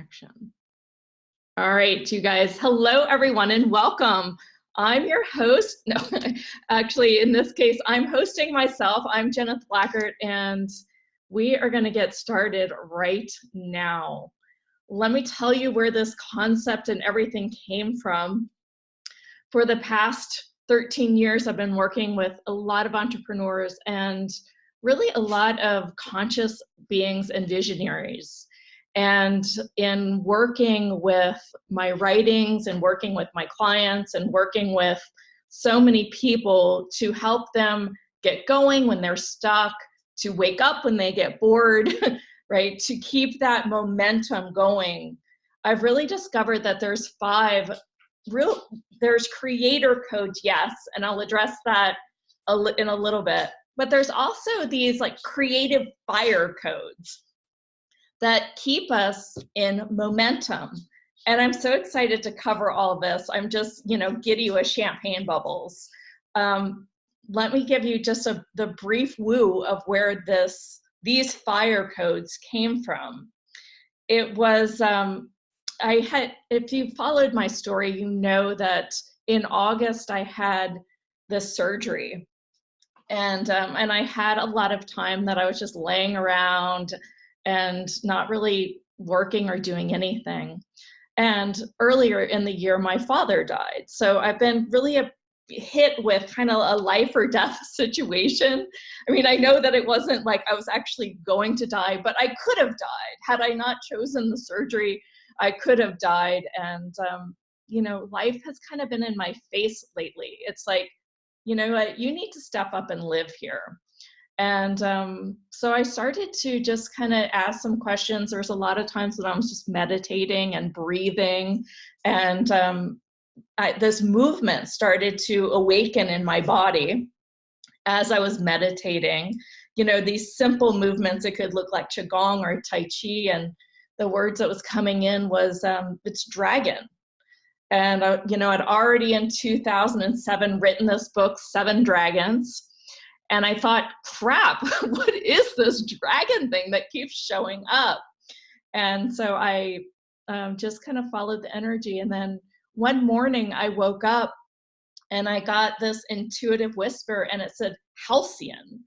connection. All right, you guys. Hello, everyone, and welcome. I'm your host. No, actually, in this case, I'm hosting myself. I'm Jeneth Blackert, and we are going to get started right now. Let me tell you where this concept and everything came from. For the past 13 years, I've been working with a lot of entrepreneurs and really a lot of conscious beings and visionaries. And in working with my writings and working with my clients and working with so many people to help them get going when they're stuck, to wake up when they get bored, right? To keep that momentum going, I've really discovered that there's there's creator codes, yes, and I'll address that in a little bit, but there's also these like creative fire codes that keep us in momentum. And I'm so excited to cover all this. I'm just, giddy with champagne bubbles. Let me give you just the brief woo of where these fire codes came from. It was, if you followed my story, you know that in August I had this surgery. And I had a lot of time that I was just laying around and not really working or doing anything. And earlier in the year, my father died. So I've been really hit with kind of a life or death situation. I mean, I know that it wasn't like I was actually going to die, but I could have died. Had I not chosen the surgery, I could have died. And, life has kind of been in my face lately. It's like, you need to step up and live here. And so I started to just kind of ask some questions. There's a lot of times that I was just meditating and breathing, and this movement started to awaken in my body as I was meditating. These simple movements, it could look like Qigong or Tai Chi, and the words that was coming in was, it's dragon. And, I'd already in 2007 written this book, 7 Dragons. And I thought, crap, what is this dragon thing that keeps showing up? And so I just kind of followed the energy. And then one morning I woke up and I got this intuitive whisper and it said, halcyon.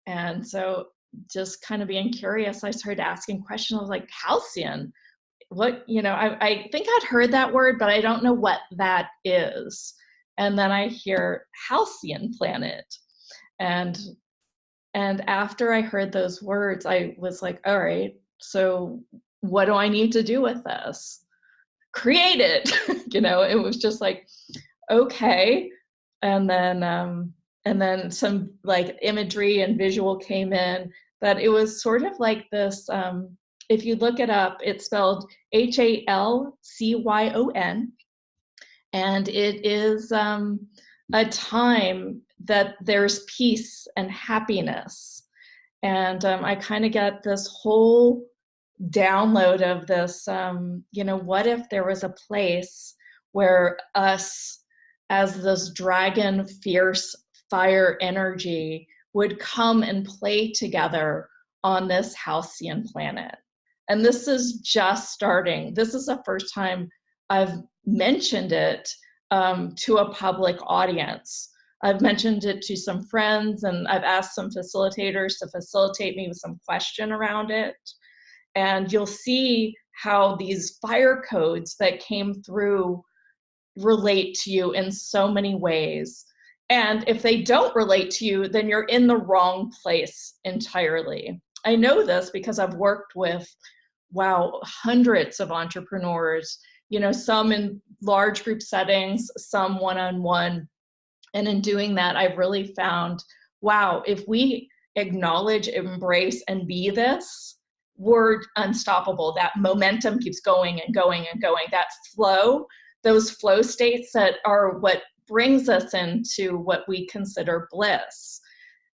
And so just kind of being curious, I started asking questions. I was like, halcyon? What, I think I'd heard that word, but I don't know what that is. And then I hear halcyon planet. And after I heard those words, I was like, all right, so what do I need to do with this? Create it. It was just like, okay. And then some like imagery and visual came in, that it was sort of like this, if you look it up, it's spelled HALCYON. And it is a time that there's peace and happiness. And I kind of get this whole download of this, what if there was a place where us, as this dragon, fierce fire energy, would come and play together on this halcyon planet. And this is just starting. This is the first time I've mentioned it to a public audience. I've mentioned it to some friends, and I've asked some facilitators to facilitate me with some question around it. And you'll see how these fire codes that came through relate to you in so many ways. And if they don't relate to you, then you're in the wrong place entirely. I know this because I've worked with, hundreds of entrepreneurs, some in large group settings, some one-on-one. And in doing that, I've really found, if we acknowledge, embrace, and be this, we're unstoppable. That momentum keeps going and going and going. That flow, those flow states that are what brings us into what we consider bliss.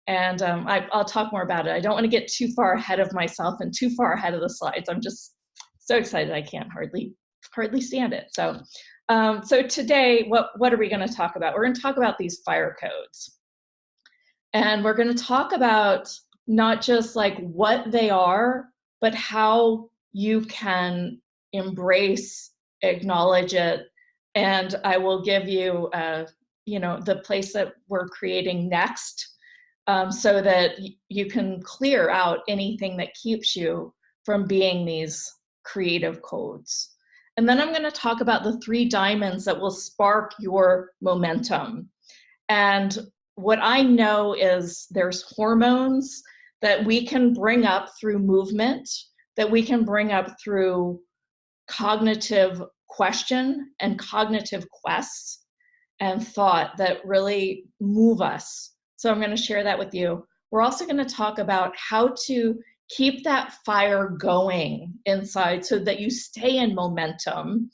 And I'll talk more about it. I don't want to get too far ahead of myself and too far ahead of the slides. I'm just so excited I can't hardly stand it. So today, what are we going to talk about? We're going to talk about these fire codes. And we're going to talk about not just like what they are, but how you can embrace, acknowledge it, and I will give you, the place that we're creating next, so that you can clear out anything that keeps you from being these creative codes. And then I'm going to talk about the 3 diamonds that will spark your momentum. And what I know is there's hormones that we can bring up through movement, that we can bring up through cognitive question and cognitive quests and thought that really move us. So I'm going to share that with you. We're also going to talk about how to keep that fire going inside so that you stay in momentum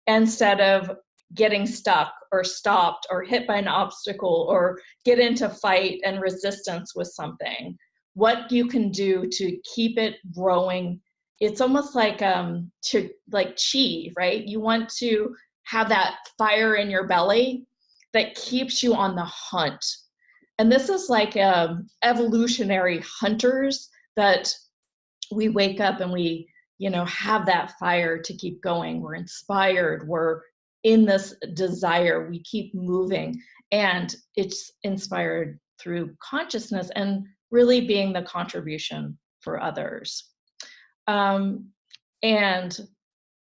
instead of getting stuck or stopped or hit by an obstacle or get into fight and resistance with something. What you can do to keep it growing. It's almost like chi, right? You want to have that fire in your belly that keeps you on the hunt. And this is like evolutionary hunters that we wake up and we, have that fire to keep going. We're inspired. We're in this desire. We keep moving. And it's inspired through consciousness and really being the contribution for others. And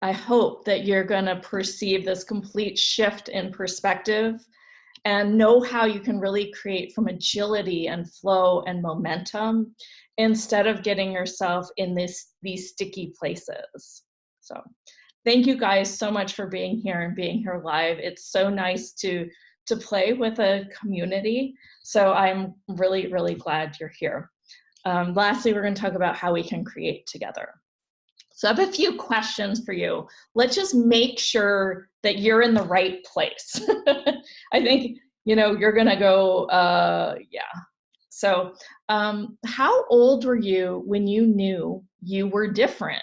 I hope that you're going to perceive this complete shift in perspective and know how you can really create from agility and flow and momentum instead of getting yourself in these sticky places. So thank you guys so much for being here and being here live. It's so nice to play with a community. So I'm really, really glad you're here. Lastly, we're going to talk about how we can create together. So I have a few questions for you. Let's just make sure that you're in the right place. I think, you're going to go, yeah. So how old were you when you knew you were different?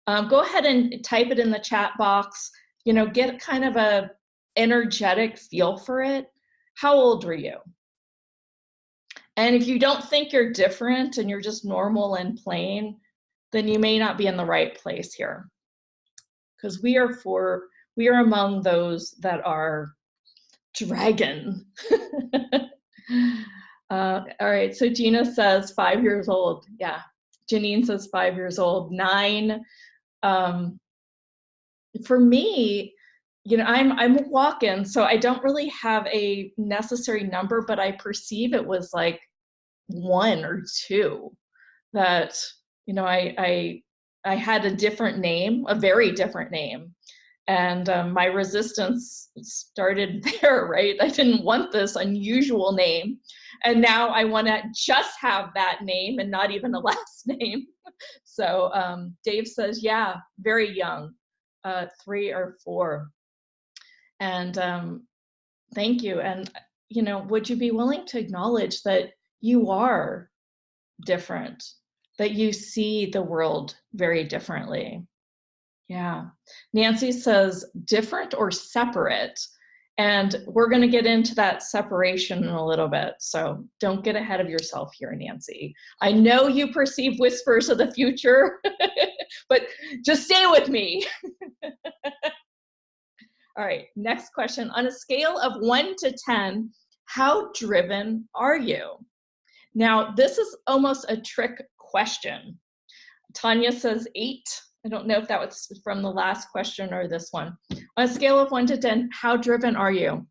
Go ahead and type it in the chat box, get kind of a energetic feel for it. How old were you? And if you don't think you're different and you're just normal and plain, then you may not be in the right place here. Because we are among those that are dragon. All right, so Gina says 5 years old. Yeah, Janine says 5 years old. 9. For me, I'm a walk-in, so I don't really have a necessary number, but I perceive it was like 1 or 2 that, I had a different name, a very different name. And my resistance started there, right? I didn't want this unusual name. And now I want to just have that name and not even a last name. So Dave says, yeah, very young, 3 or 4. And thank you. And, would you be willing to acknowledge that you are different, that you see the world very differently? Yeah. Nancy says different or separate. And we're going to get into that separation in a little bit. So don't get ahead of yourself here, Nancy. I know you perceive whispers of the future, but just stay with me. All right, next question. On a scale of 1 to 10, how driven are you? Now, this is almost a trick question. Tanya says 8. I don't know if that was from the last question or this one. On a scale of 1 to 10, how driven are you?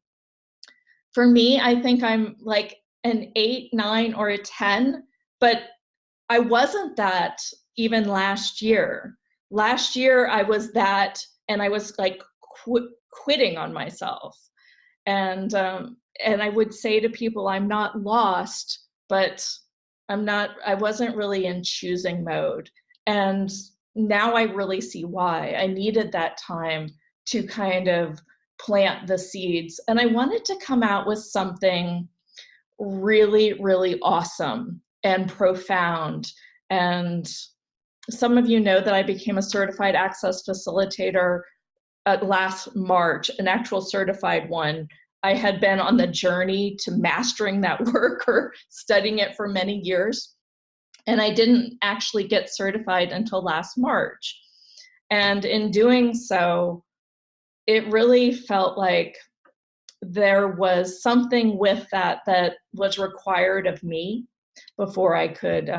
For me, I think I'm like an 8, 9, or a 10, but I wasn't that even last year. Last year, I was that, and I was like quitting on myself. And I would say to people, I'm not lost, but I wasn't really in choosing mode. And now I really see why. I needed that time to kind of plant the seeds. And I wanted to come out with something really, really awesome and profound. And some of you know that I became a certified access facilitator last March, an actual certified one. I had been on the journey to mastering that work or studying it for many years. And I didn't actually get certified until last March. And in doing so, it really felt like there was something with that that was required of me before I could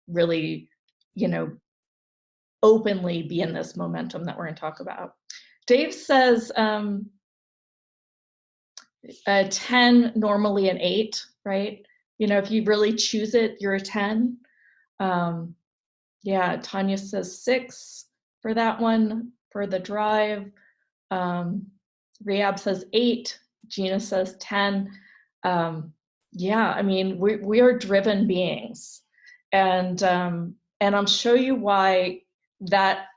really, you know, openly be in this momentum that we're going to talk about. Dave says a 10, normally an 8, right? You know, if you really choose it, you're a 10. Yeah, Tanya says 6 for that one, for the drive. Rehab says 8. Gina says 10. Yeah, I mean, we are driven beings, and I'll show you why that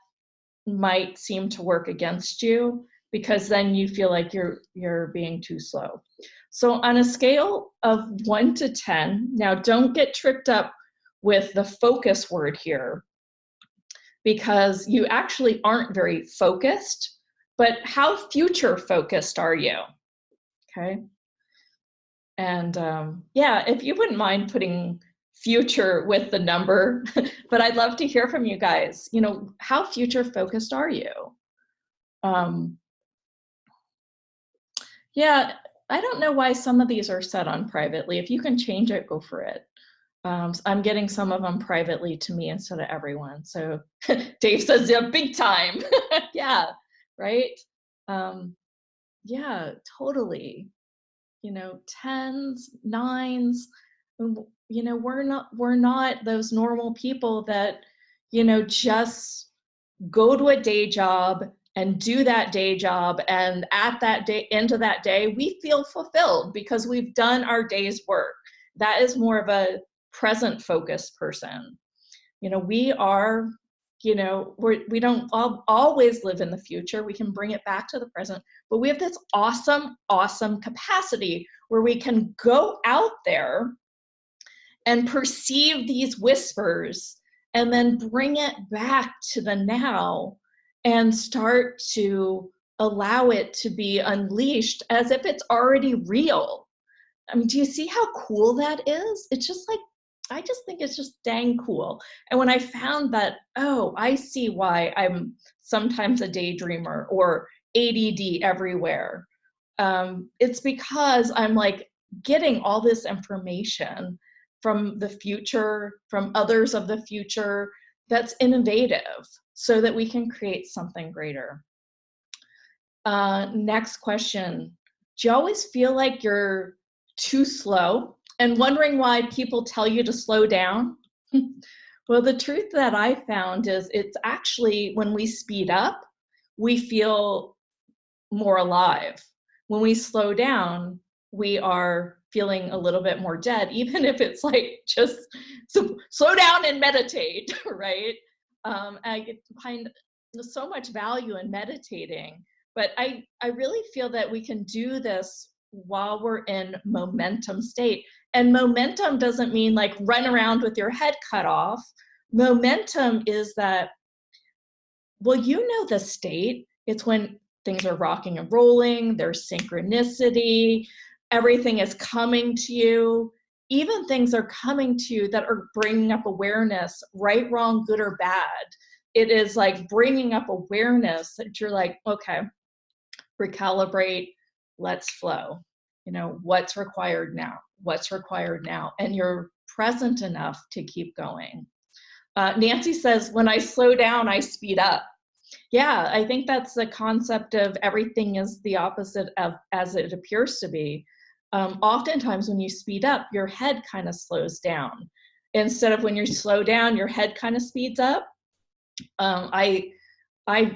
might seem to work against you, because then you feel like you're being too slow. So on a scale of 1 to 10, now don't get tripped up with the focus word here, because you actually aren't very focused, but how future focused are you? Okay. And yeah, if you wouldn't mind putting future with the number, but I'd love to hear from you guys. You know, how future focused are you? Yeah, I don't know why some of these are set on privately. If you can change it, go for it. I'm getting some of them privately to me instead of everyone. So Dave says, yeah, big time. Yeah, right? Yeah, totally. You know, 10s, 9s, you know, we're not those normal people that, you know, just go to a day job and do that day job, and at that day, end of that day, we feel fulfilled because we've done our day's work. That is more of a present focused person. You know, we are, you know, we don't always live in the future. We can bring it back to the present, but we have this awesome, awesome capacity where we can go out there and perceive these whispers and then bring it back to the now and start to allow it to be unleashed as if it's already real. I mean, do you see how cool that is? It's just like, I just think it's just dang cool. And when I found that, oh, I see why I'm sometimes a daydreamer or ADD everywhere. It's because I'm like getting all this information from the future, from others of the future, that's innovative so that we can create something greater. Next question. Do you always feel like you're too slow and wondering why people tell you to slow down? Well, the truth that I found is it's actually when we speed up, we feel more alive. When we slow down, we are feeling a little bit more dead, even if it's like just slow down and meditate, right? I find so much value in meditating, but I really feel that we can do this while we're in momentum state. And momentum doesn't mean like run around with your head cut off. Momentum is that, well, you know the state. It's when things are rocking and rolling, there's synchronicity, everything is coming to you. Even things are coming to you that are bringing up awareness, right, wrong, good, or bad. It is like bringing up awareness that you're like, okay, recalibrate, let's flow. You know, what's required now? What's required now? And you're present enough to keep going. Nancy says, when I slow down, I speed up. Yeah, I think that's the concept of everything is the opposite of as it appears to be. Oftentimes when you speed up, your head kind of slows down. Instead of when you slow down, your head kind of speeds up. I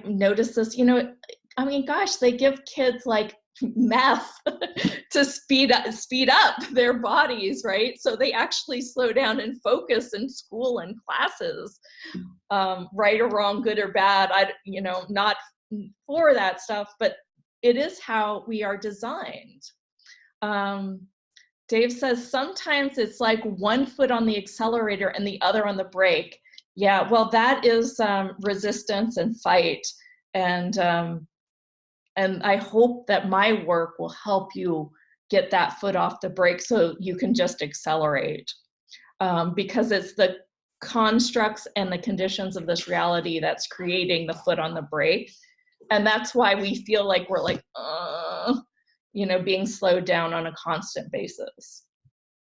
noticed this, you know, I mean, gosh, they give kids like meth to speed up their bodies, right? So they actually slow down and focus in school and classes. Right or wrong, good or bad, you know, not for that stuff, but it is how we are designed. Dave says sometimes it's like one foot on the accelerator and the other on the brake. Yeah, well, that is resistance and fight, and I hope that my work will help you get that foot off the brake so you can just accelerate, because it's constructs and the conditions of this reality that's creating the foot on the brake. And that's why we feel like we're like, you know, being slowed down on a constant basis.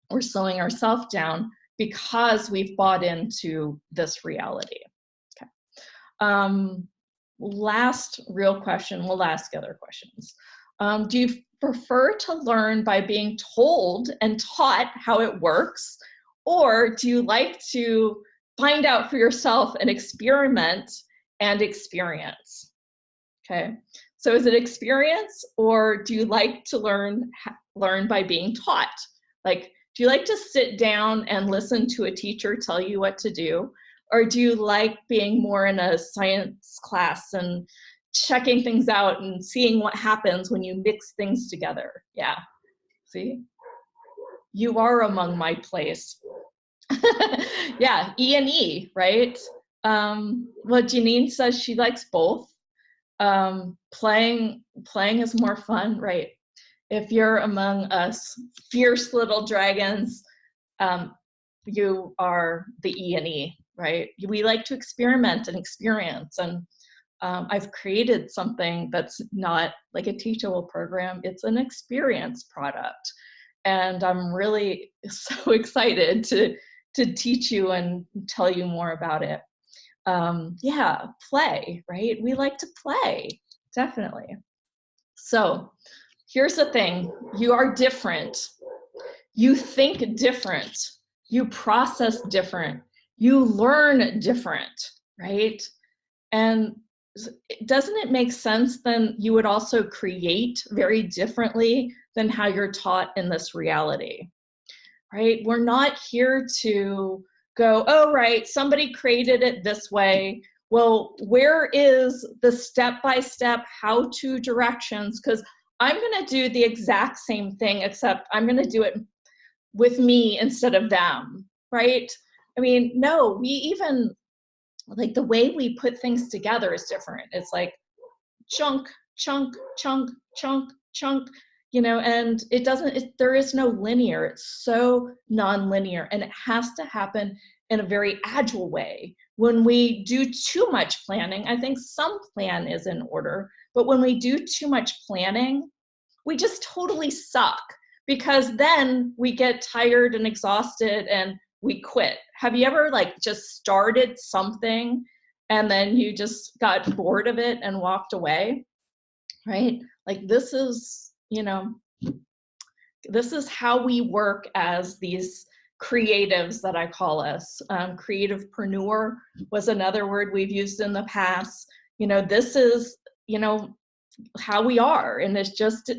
We're slowing ourselves down because we've bought into this reality. Okay. Last real question, we'll ask other questions. Do you prefer to learn by being told and taught how it works, or do you like to find out for yourself and experiment and experience? Okay, so is it experience, or do you like to learn by being taught? Like, do you like to sit down and listen to a teacher tell you what to do? Or do you like being more in a science class and checking things out and seeing what happens when you mix things together? Yeah, see? You are among my place. Yeah, E&E, right? Well, Janine says she likes both. Playing is more fun, right? If you're among us fierce little dragons, you are the E&E, right? We like to experiment and experience, and I've created something that's not like a teachable program, it's an experience product. And I'm really so excited to teach you and tell you more about it. Yeah, play, right? We like to play, definitely. So here's the thing, you are different. You think different. You process different. You learn different, right? And doesn't it make sense then you would also create very differently than how you're taught in this reality, right? We're not here to go, oh, right, somebody created it this way. Well, where is the step-by-step how-to directions? Because I'm going to do the exact same thing, except I'm going to do it with me instead of them, right? I mean, no, we even, like the way we put things together is different. It's like chunk, chunk, chunk, chunk, chunk, you know, and it doesn't, there is no linear, it's so non-linear, and it has to happen in a very agile way. When we do too much planning, I think some plan is in order, but when we do too much planning, we just totally suck, because then we get tired and exhausted and we quit. Have you ever like just started something and then you just got bored of it and walked away, right? Like this is, you know, this is how we work as these creatives that I call us. Creativepreneur was another word we've used in the past. You know, this is, you know, how we are, and it's just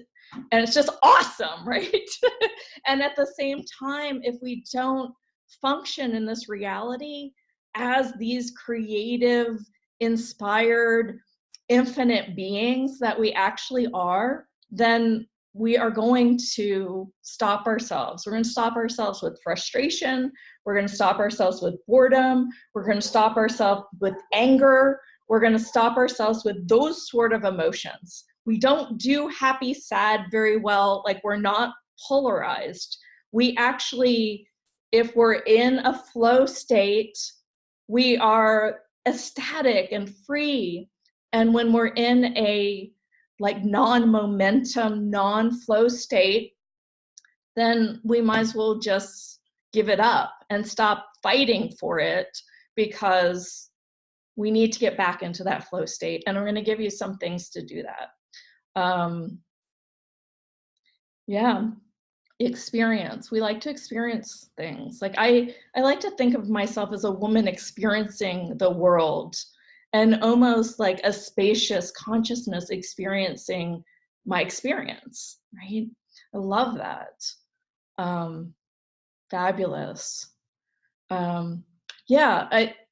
awesome, right? And at the same time, if we don't function in this reality as these creative, inspired, infinite beings that we actually are, then we are going to stop ourselves. We're going to stop ourselves with frustration. We're going to stop ourselves with boredom. We're going to stop ourselves with anger. We're going to stop ourselves with those sort of emotions. We don't do happy, sad very well. Like, we're not polarized. We actually, if we're in a flow state, we are ecstatic and free. And when we're in a like non-momentum, non-flow state, then we might as well just give it up and stop fighting for it, because we need to get back into that flow state. And I'm going to give you some things to do that. Yeah, experience. We like to experience things. Like I like to think of myself as a woman experiencing the world, and almost like a spacious consciousness experiencing my experience, right? I love that. Fabulous. Yeah,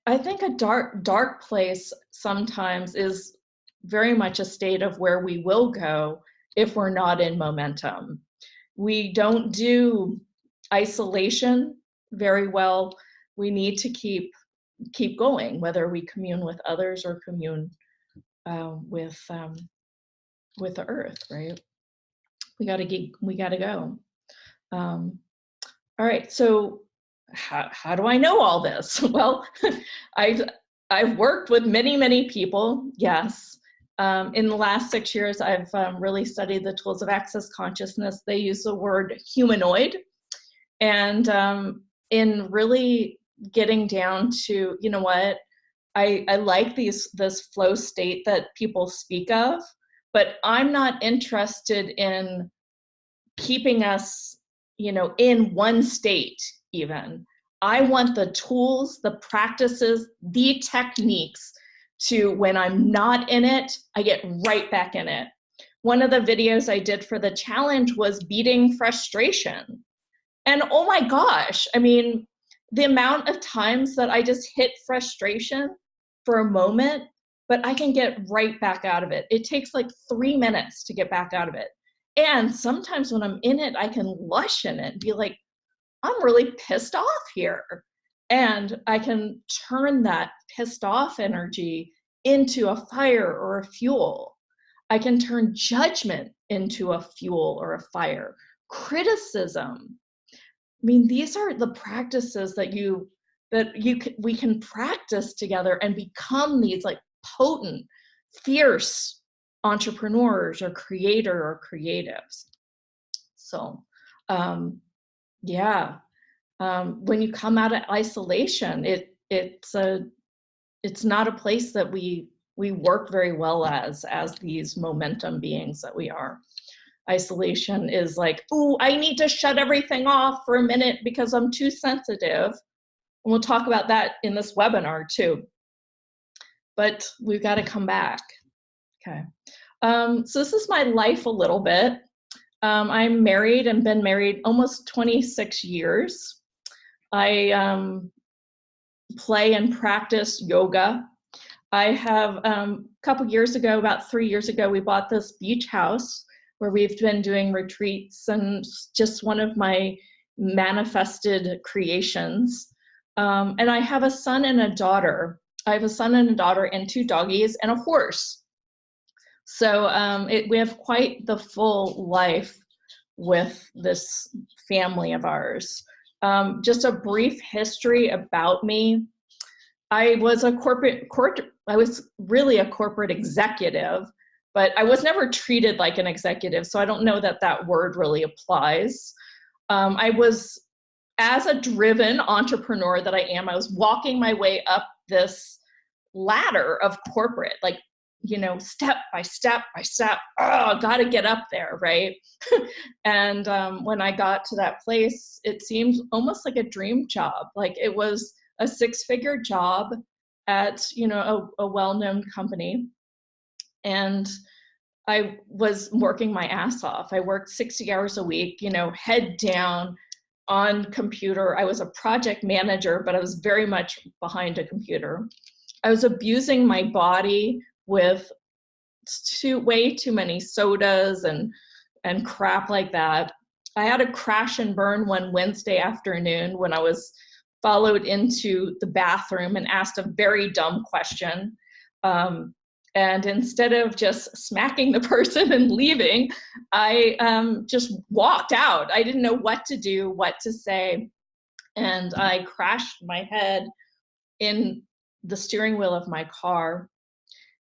I think a dark place sometimes is very much a state of where we will go if we're not in momentum. We don't do isolation very well. We need to keep going, whether we commune with others or commune with the earth, right? We gotta go. All right, so how do I know all this? Well, I've worked with many people, yes. In the last 6 years, I've really studied the tools of access consciousness. They use the word humanoid, and in really getting down to, you know what, I like this flow state that people speak of, but I'm not interested in keeping us, in one state even. I want the tools, the practices, the techniques to, when I'm not in it, I get right back in it. One of the videos I did for the challenge was beating frustration. And oh my gosh, I mean, the amount of times that I just hit frustration for a moment, but I can get right back out of it. It takes like 3 minutes to get back out of it. And sometimes when I'm in it, I can lush in it and be like, I'm really pissed off here. And I can turn that pissed off energy into a fire or a fuel. I can turn judgment into a fuel or a fire. Criticism. I mean, these are the practices that we can practice together and become these like potent, fierce entrepreneurs or creatives. So, yeah, when you come out of isolation, it's not a place that we work very well as these momentum beings that we are. Isolation is like, ooh, I need to shut everything off for a minute because I'm too sensitive. And we'll talk about that in this webinar too. But we've got to come back. Okay. So this is my life a little bit. I'm married and been married almost 26 years. I play and practice yoga. I have a couple years ago, about 3 years ago, we bought this beach house where we've been doing retreats, and just one of my manifested creations. And I have a son and a daughter. I have a son and a daughter and 2 doggies and a horse. So we have quite the full life with this family of ours. Just a brief history about me. I was really a corporate executive, but I was never treated like an executive, so I don't know that word really applies. I was, as a driven entrepreneur that I am, I was walking my way up this ladder of corporate, like, step by step by step. Oh, gotta get up there, right? And when I got to that place, it seemed almost like a dream job. Like, it was a 6-figure job at, a well-known company. And I was working my ass off. I worked 60 hours a week, head down on computer. I was a project manager, but I was very much behind a computer. I was abusing my body with way too many sodas and crap like that. I had a crash and burn one Wednesday afternoon when I was followed into the bathroom and asked a very dumb question. And instead of just smacking the person and leaving, I just walked out. I didn't know what to do, what to say. And I crashed my head in the steering wheel of my car,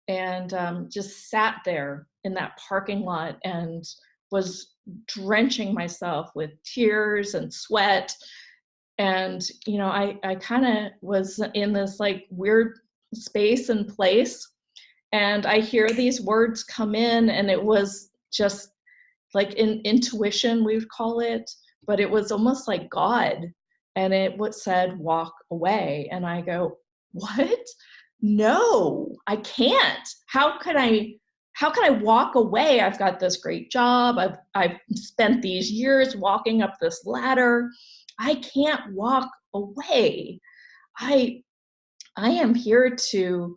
and just sat there in that parking lot and was drenching myself with tears and sweat. And, I kind of was in this like weird space and place. And I hear these words come in, and it was just like intuition, we would call it, but it was almost like God. And it said, walk away. And I go, what? No, I can't. How can I walk away? I've got this great job. I've spent these years walking up this ladder. I can't walk away. I am here to,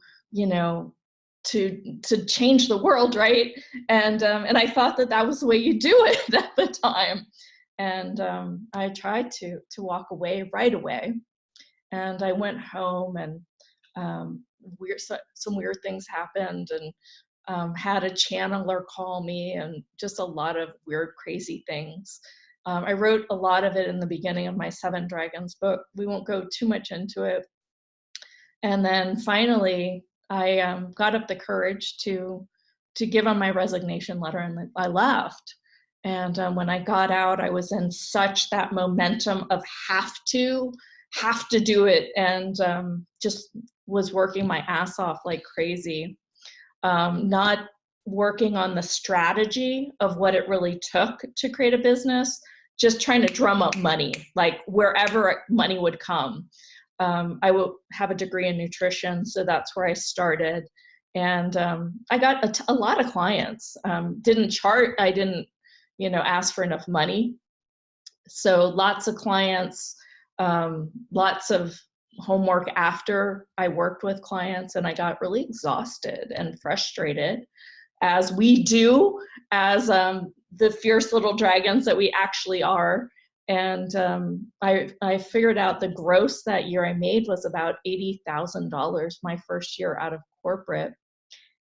to change the world, right? And I thought that was the way you do it at the time. And I tried to walk away right away. And I went home, and some weird things happened, and had a channeler call me, and just a lot of weird, crazy things. I wrote a lot of it in the beginning of my Seven Dragons book. We won't go too much into it. And then finally, I got up the courage to give on my resignation letter, and I left. And when I got out, I was in such that momentum of have to do it, and just was working my ass off like crazy. Not working on the strategy of what it really took to create a business, just trying to drum up money, like wherever money would come. I will have a degree in nutrition, so that's where I started. And I got a lot of clients. Didn't chart, I didn't, ask for enough money. So lots of clients, lots of homework after I worked with clients, and I got really exhausted and frustrated, as we do, as the fierce little dragons that we actually are. And I figured out the gross that year I made was about $80,000 my first year out of corporate.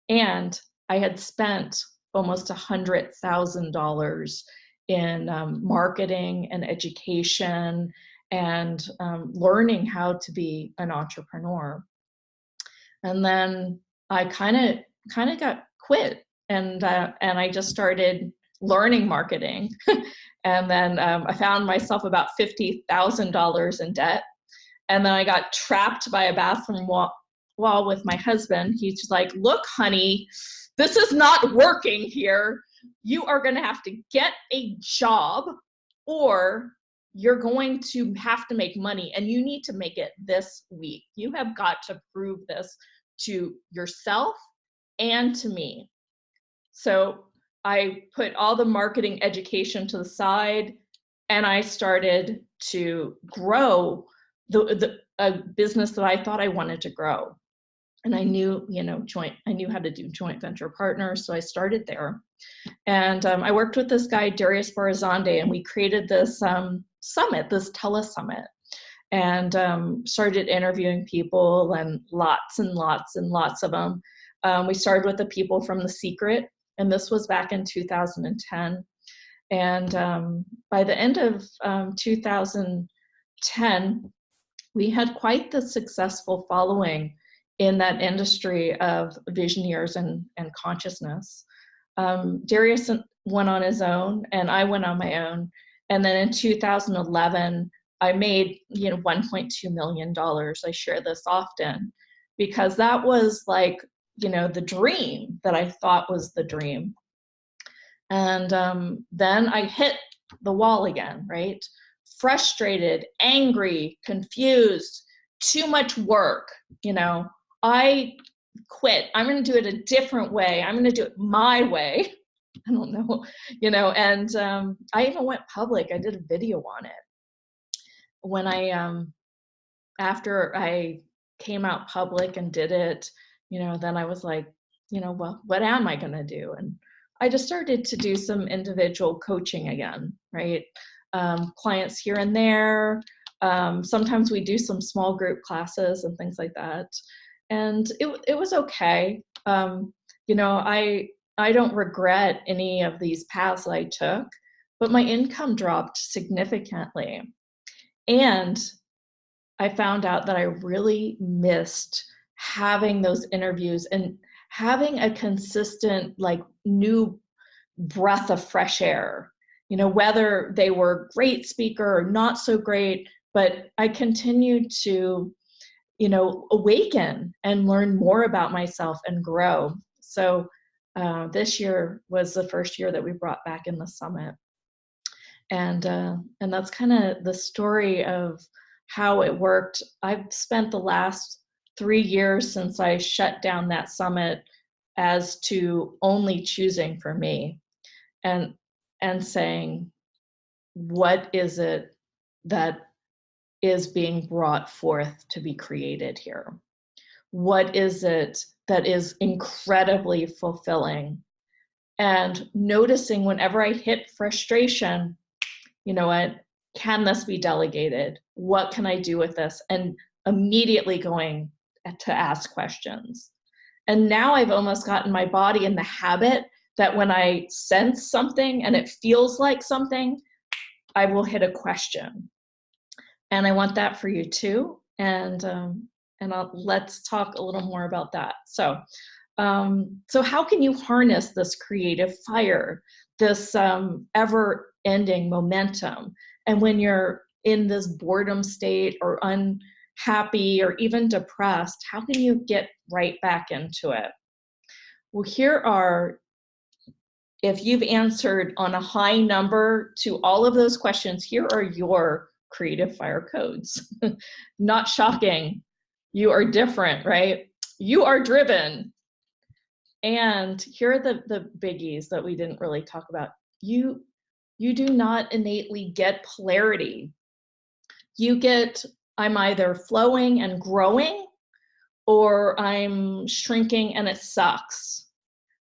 And I had spent almost $100,000 in marketing and education and learning how to be an entrepreneur. And then I kind of got quit, and I just started learning marketing. And then I found myself about $50,000 in debt. And then I got trapped by a bathroom wall with my husband. He's like, look, honey, this is not working here. You are going to have to get a job, or you're going to have to make money, and you need to make it this week. You have got to prove this to yourself and to me. So I put all the marketing education to the side, and I started to grow a business that I thought I wanted to grow. And I knew, I knew how to do joint venture partners, so I started there. And I worked with this guy, Darius Barazande, and we created this summit, this telesummit, and started interviewing people, and lots and lots and lots of them. We started with the people from The Secret, and this was back in 2010. And by the end of 2010, we had quite the successful following in that industry of visionaries and consciousness. Darius went on his own, and I went on my own. And then in 2011, I made $1.2 million. I share this often because that was like the dream that I thought was the dream. And then I hit the wall again, right? Frustrated, angry, confused, too much work. I quit. I'm going to do it a different way. I'm going to do it my way. I don't know, and I even went public. I did a video on it. When after I came out public and did it, then I was like, well, what am I going to do? And I just started to do some individual coaching again, right? Clients here and there. Sometimes we do some small group classes and things like that. And it was okay. I don't regret any of these paths I took, but my income dropped significantly. And I found out that I really missed having those interviews and having a consistent, like, new breath of fresh air, whether they were great speaker or not so great, but I continued to, awaken and learn more about myself and grow. So this year was the first year that we brought back in the summit. And that's kind of the story of how it worked. I've spent the last 3 years since I shut down that summit as to only choosing for me and saying, what is it that is being brought forth to be created here? What is it that is incredibly fulfilling? And noticing whenever I hit frustration, what, can this be delegated? What can I do with this? And immediately going to ask questions. And now I've almost gotten my body in the habit that when I sense something and it feels like something, I will hit a question. And I want that for you too. And let's talk a little more about that. So how can you harness this creative fire, this ever-ending momentum? And when you're in this boredom state or unhappy or even depressed, how can you get right back into it? Well, here are, if you've answered on a high number to all of those questions, here are your creative fire codes. Not shocking. You are different, right? You are driven. And here are the biggies that we didn't really talk about. You do not innately get polarity. You get, I'm either flowing and growing, or I'm shrinking and it sucks,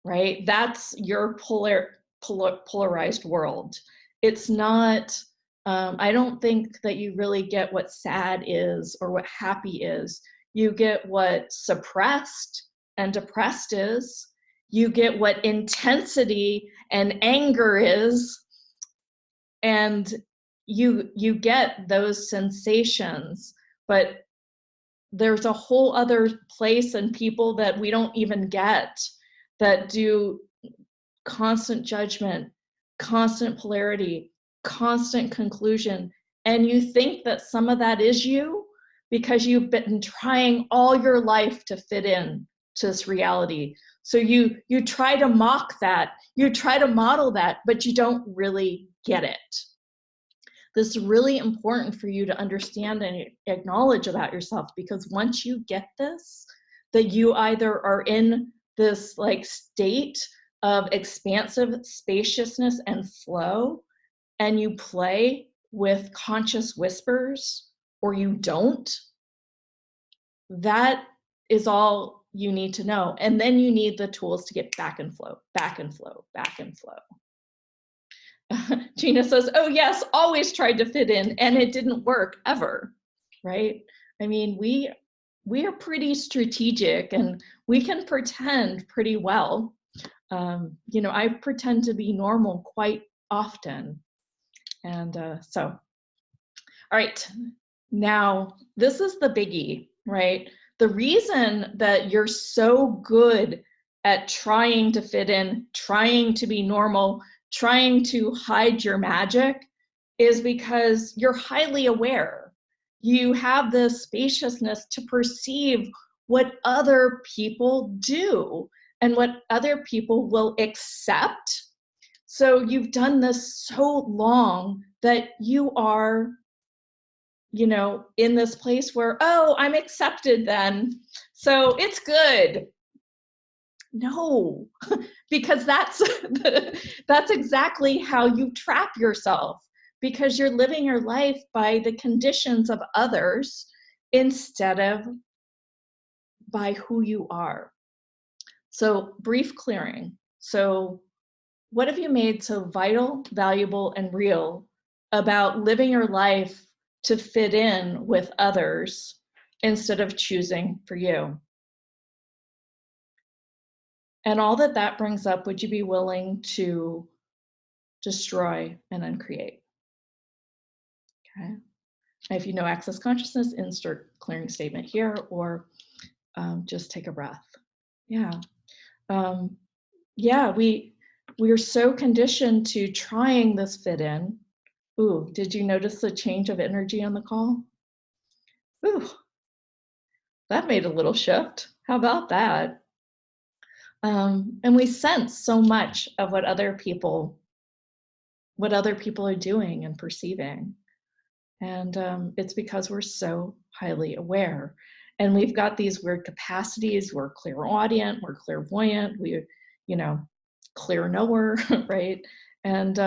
right? That's your polarized world. It's not, I don't think that you really get what sad is or what happy is. You get what suppressed and depressed is. You get what intensity and anger is. And you get those sensations, but there's a whole other place and people that we don't even get, that do constant judgment, constant polarity, constant conclusion. And you think that some of that is you because you've been trying all your life to fit in to this reality. So you try to mock that, you try to model that, but you don't really get it. This is really important for you to understand and acknowledge about yourself, because once you get this, that you either are in this like state of expansive spaciousness and flow, and you play with conscious whispers, or you don't. That is all you need to know. And then you need the tools to get back and flow, back and flow, back and flow. Gina says, oh yes, always tried to fit in and it didn't work ever, right? I mean, we are pretty strategic and we can pretend pretty well. You know, I pretend to be normal quite often. And all right, now this is the biggie, right? The reason that you're so good at trying to fit in, trying to be normal, trying to hide your magic is because you're highly aware. You have this spaciousness to perceive what other people do and what other people will accept. So you've done this so long that you are, you know, in this place where, oh, I'm accepted then, so it's good. No, because that's that's exactly how you trap yourself, because you're living your life by the conditions of others instead of by who you are. So brief clearing. So what have you made so vital, valuable, and real about living your life to fit in with others instead of choosing for you? And all that that brings up, would you be willing to destroy and uncreate? Okay. If you know access consciousness, insert clearing statement here, or just take a breath. Yeah. Yeah, we are so conditioned to trying this fit in. Ooh, did you notice the change of energy on the call? Ooh, that made a little shift. How about that? And we sense so much of what other people are doing and perceiving. And it's because we're so highly aware. And we've got these weird capacities. We're clairaudient, we're clairvoyant, we, you know, clear knower, right? And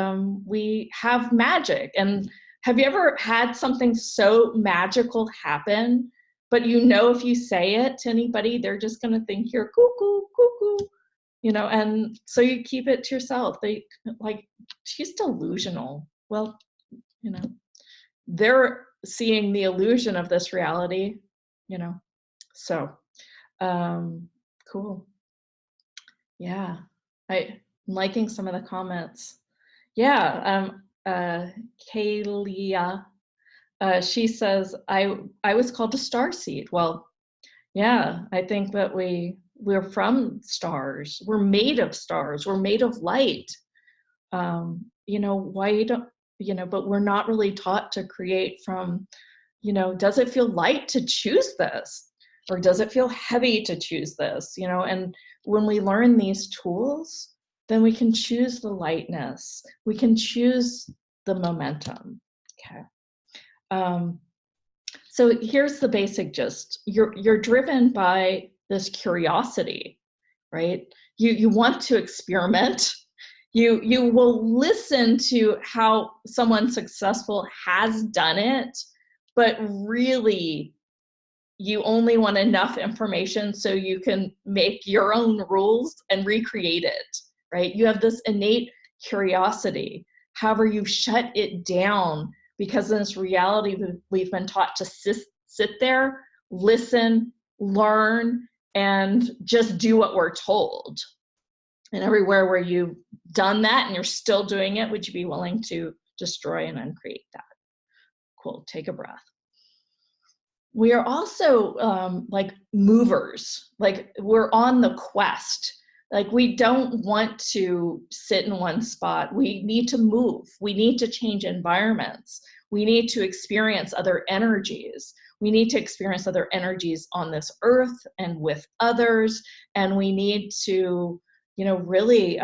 we have magic. And have you ever had something so magical happen, but you know if you say it to anybody, they're just going to think you're cuckoo, cuckoo, you know, and so you keep it to yourself. They like, she's delusional. Well, you know, they're seeing the illusion of this reality, you know. So cool. Yeah, I'm liking some of the comments. Yeah, Kalia, she says, I was called a starseed. Well, yeah, I think that we're from stars. We're made of stars. We're made of light. Why don't, but we're not really taught to create from, does it feel light to choose this? Or does it feel heavy to choose this? And when we learn these tools, then we can choose the lightness. We can choose the momentum. Okay. So here's the basic gist. You're driven by this curiosity, right? You want to experiment. You will listen to how someone successful has done it, but really you only want enough information so you can make your own rules and recreate it, right? You have this innate curiosity. However, you shut it down because in this reality, we've been taught to sit there, listen, learn, and just do what we're told. And everywhere where you've done that and you're still doing it, would you be willing to destroy and uncreate that? Cool, take a breath. We are also like movers, like we're on the quest. Like we don't want to sit in one spot. We need to move. We need to change environments. We need to experience other energies. We need to experience other energies on this earth and with others. And we need to, really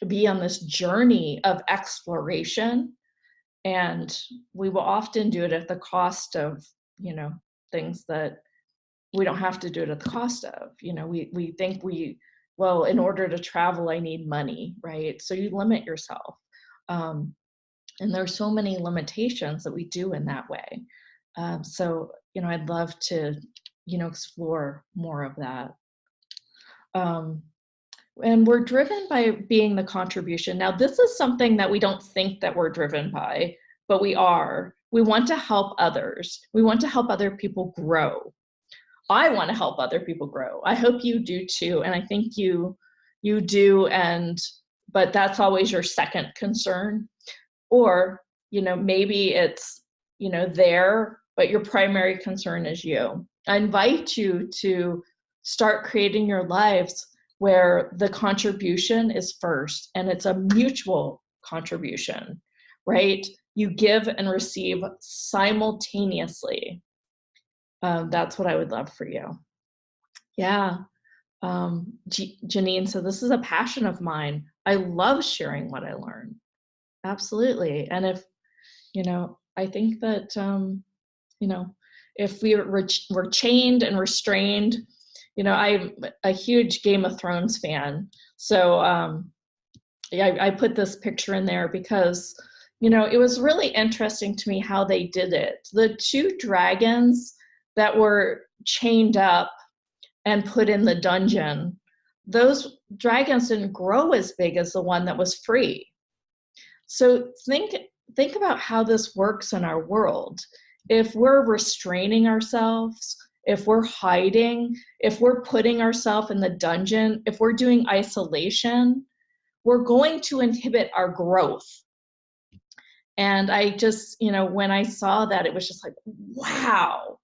be on this journey of exploration. And we will often do it at the cost of, things that we don't have to do it at the cost of. We think in order to travel, I need money, right? So you limit yourself. And there's so many limitations that we do in that way. So, I'd love to, explore more of that. And we're driven by being the contribution. Now, this is something that we don't think that we're driven by, but we are. We want to help others. We want to help other people grow. I want to help other people grow. I hope you do too. And I think you do, but that's always your second concern. Or, maybe it's, there, but your primary concern is you. I invite you to start creating your lives where the contribution is first, and it's a mutual contribution, right? You give and receive simultaneously. That's what I would love for you. Yeah. Janine, so this is a passion of mine. I love sharing what I learn. Absolutely. And if, I think that, if we were chained and restrained, I'm a huge Game of Thrones fan. So I put this picture in there because, it was really interesting to me how they did it. The two dragons that were chained up and put in the dungeon, those dragons didn't grow as big as the one that was free. So think about how this works in our world. If we're restraining ourselves, if we're hiding, if we're putting ourselves in the dungeon, if we're doing isolation, we're going to inhibit our growth. And I just, when I saw that, it was just like, wow,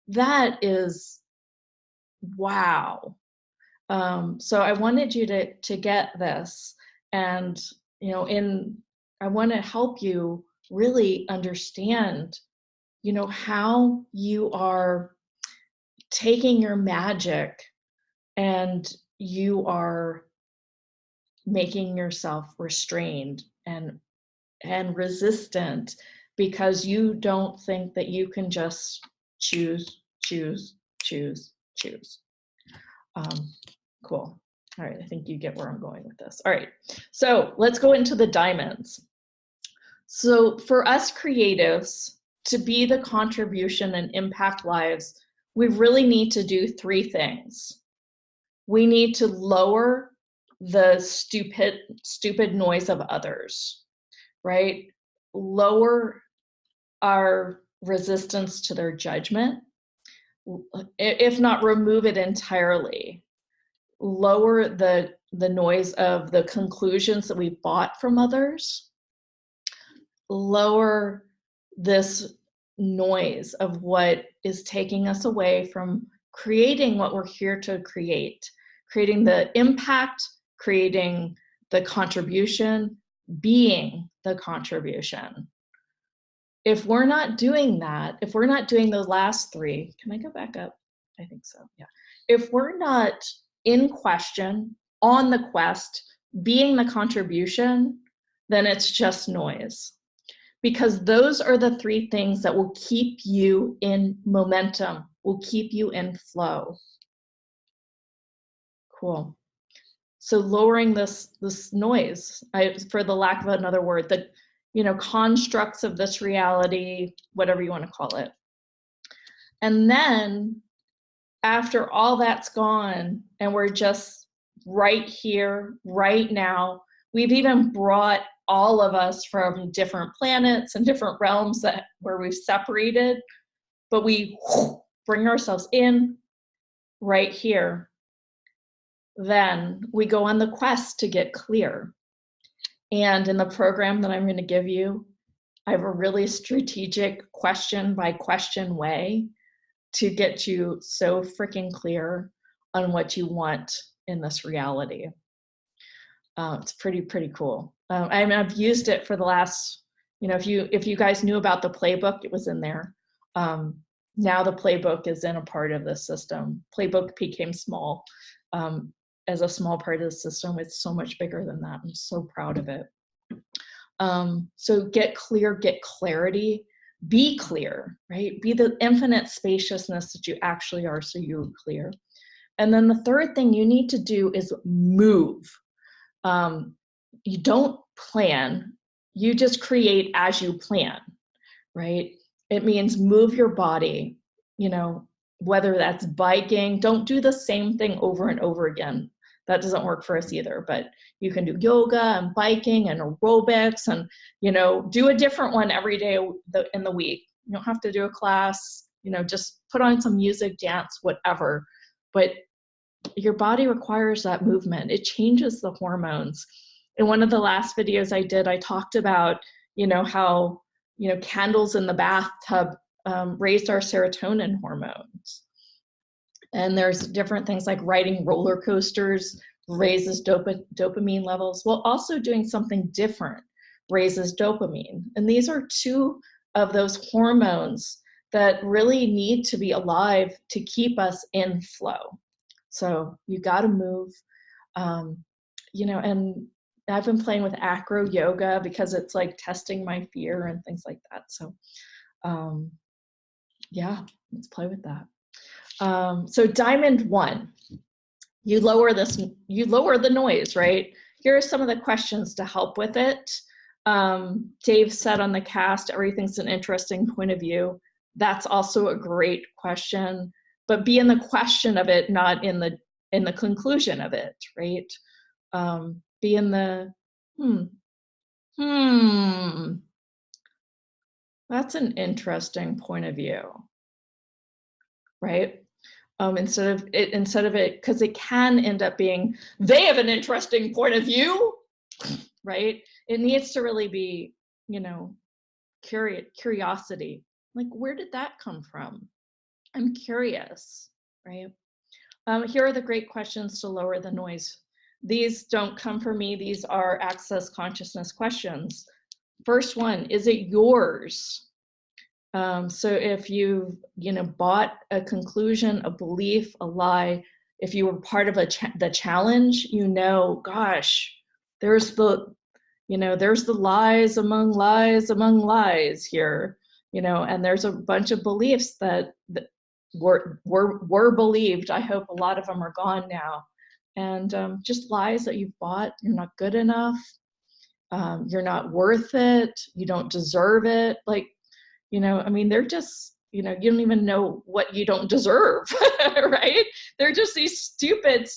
that is, wow. So I wanted you to get this, and, I want to help you really understand, how you are taking your magic and you are making yourself restrained and resistant because you don't think that you can just choose. Cool. All right, I think you get where I'm going with this. All right, so let's go into the diamonds. So for us creatives to be the contribution and impact lives, we really need to do three things. We need to lower the stupid noise of others, right? Lower our resistance to their judgment, if not remove it entirely. Lower the noise of the conclusions that we bought from others. lower this noise of what is taking us away from creating what we're here to create, creating the impact, creating the contribution, being the contribution. If we're not doing that, if we're not doing the last three, can I go back up? I think so, yeah. If we're not in question, on the quest, being the contribution, then it's just noise. Because those are the three things that will keep you in momentum, will keep you in flow. Cool. So lowering this noise, for the lack of another word, the constructs of this reality, whatever you want to call it. And then after all that's gone and we're just right here, right now, we've even brought all of us from different planets and different realms where we've separated, but we bring ourselves in right here. Then we go on the quest to get clear. And in the program that I'm going to give you, I have a really strategic question by question way to get you so freaking clear on what you want in this reality. It's pretty cool. I've used it for the last, if you guys knew about the playbook, it was in there. Now the playbook is in a part of the system. Playbook became small as a small part of the system. It's so much bigger than that. I'm so proud of it. So get clear, get clarity, be clear, right? Be the infinite spaciousness that you actually are, so you're clear. And then the third thing you need to do is move. You don't plan, you just create as you plan, right? It means move your body, whether that's biking. Don't do the same thing over and over again. That doesn't work for us either, but you can do yoga and biking and aerobics and, do a different one every day in the week. You don't have to do a class, just put on some music, dance, whatever. But your body requires that movement. It changes the hormones. In one of the last videos I did, I talked about, how, candles in the bathtub raised our serotonin hormones. And there's different things like riding roller coasters raises dopamine levels. Well, also doing something different raises dopamine. And these are two of those hormones that really need to be alive to keep us in flow. So you got to move, and I've been playing with acro yoga because it's like testing my fear and things like that. So yeah, let's play with that. So diamond 1, you lower the noise, right? Here are some of the questions to help with it. Dave said on the cast, everything's an interesting point of view. That's also a great question, but be in the question of it, not in the conclusion of it, right? Be in the, that's an interesting point of view, right? Instead of it, because it can end up being, they have an interesting point of view, right? It needs to really be, curiosity. Like, where did that come from? I'm curious, right? Here are the great questions to lower the noise. These don't come from me. These are access consciousness questions. First one, is it yours? So if you've, bought a conclusion, a belief, a lie, if you were part of the challenge, gosh, there's the lies among lies here, and there's a bunch of beliefs that were believed. I hope a lot of them are gone now. And just lies that you've bought. You're not good enough. You're not worth it. You don't deserve it. Like, they're just, you don't even know what you don't deserve, right? They're just these stupid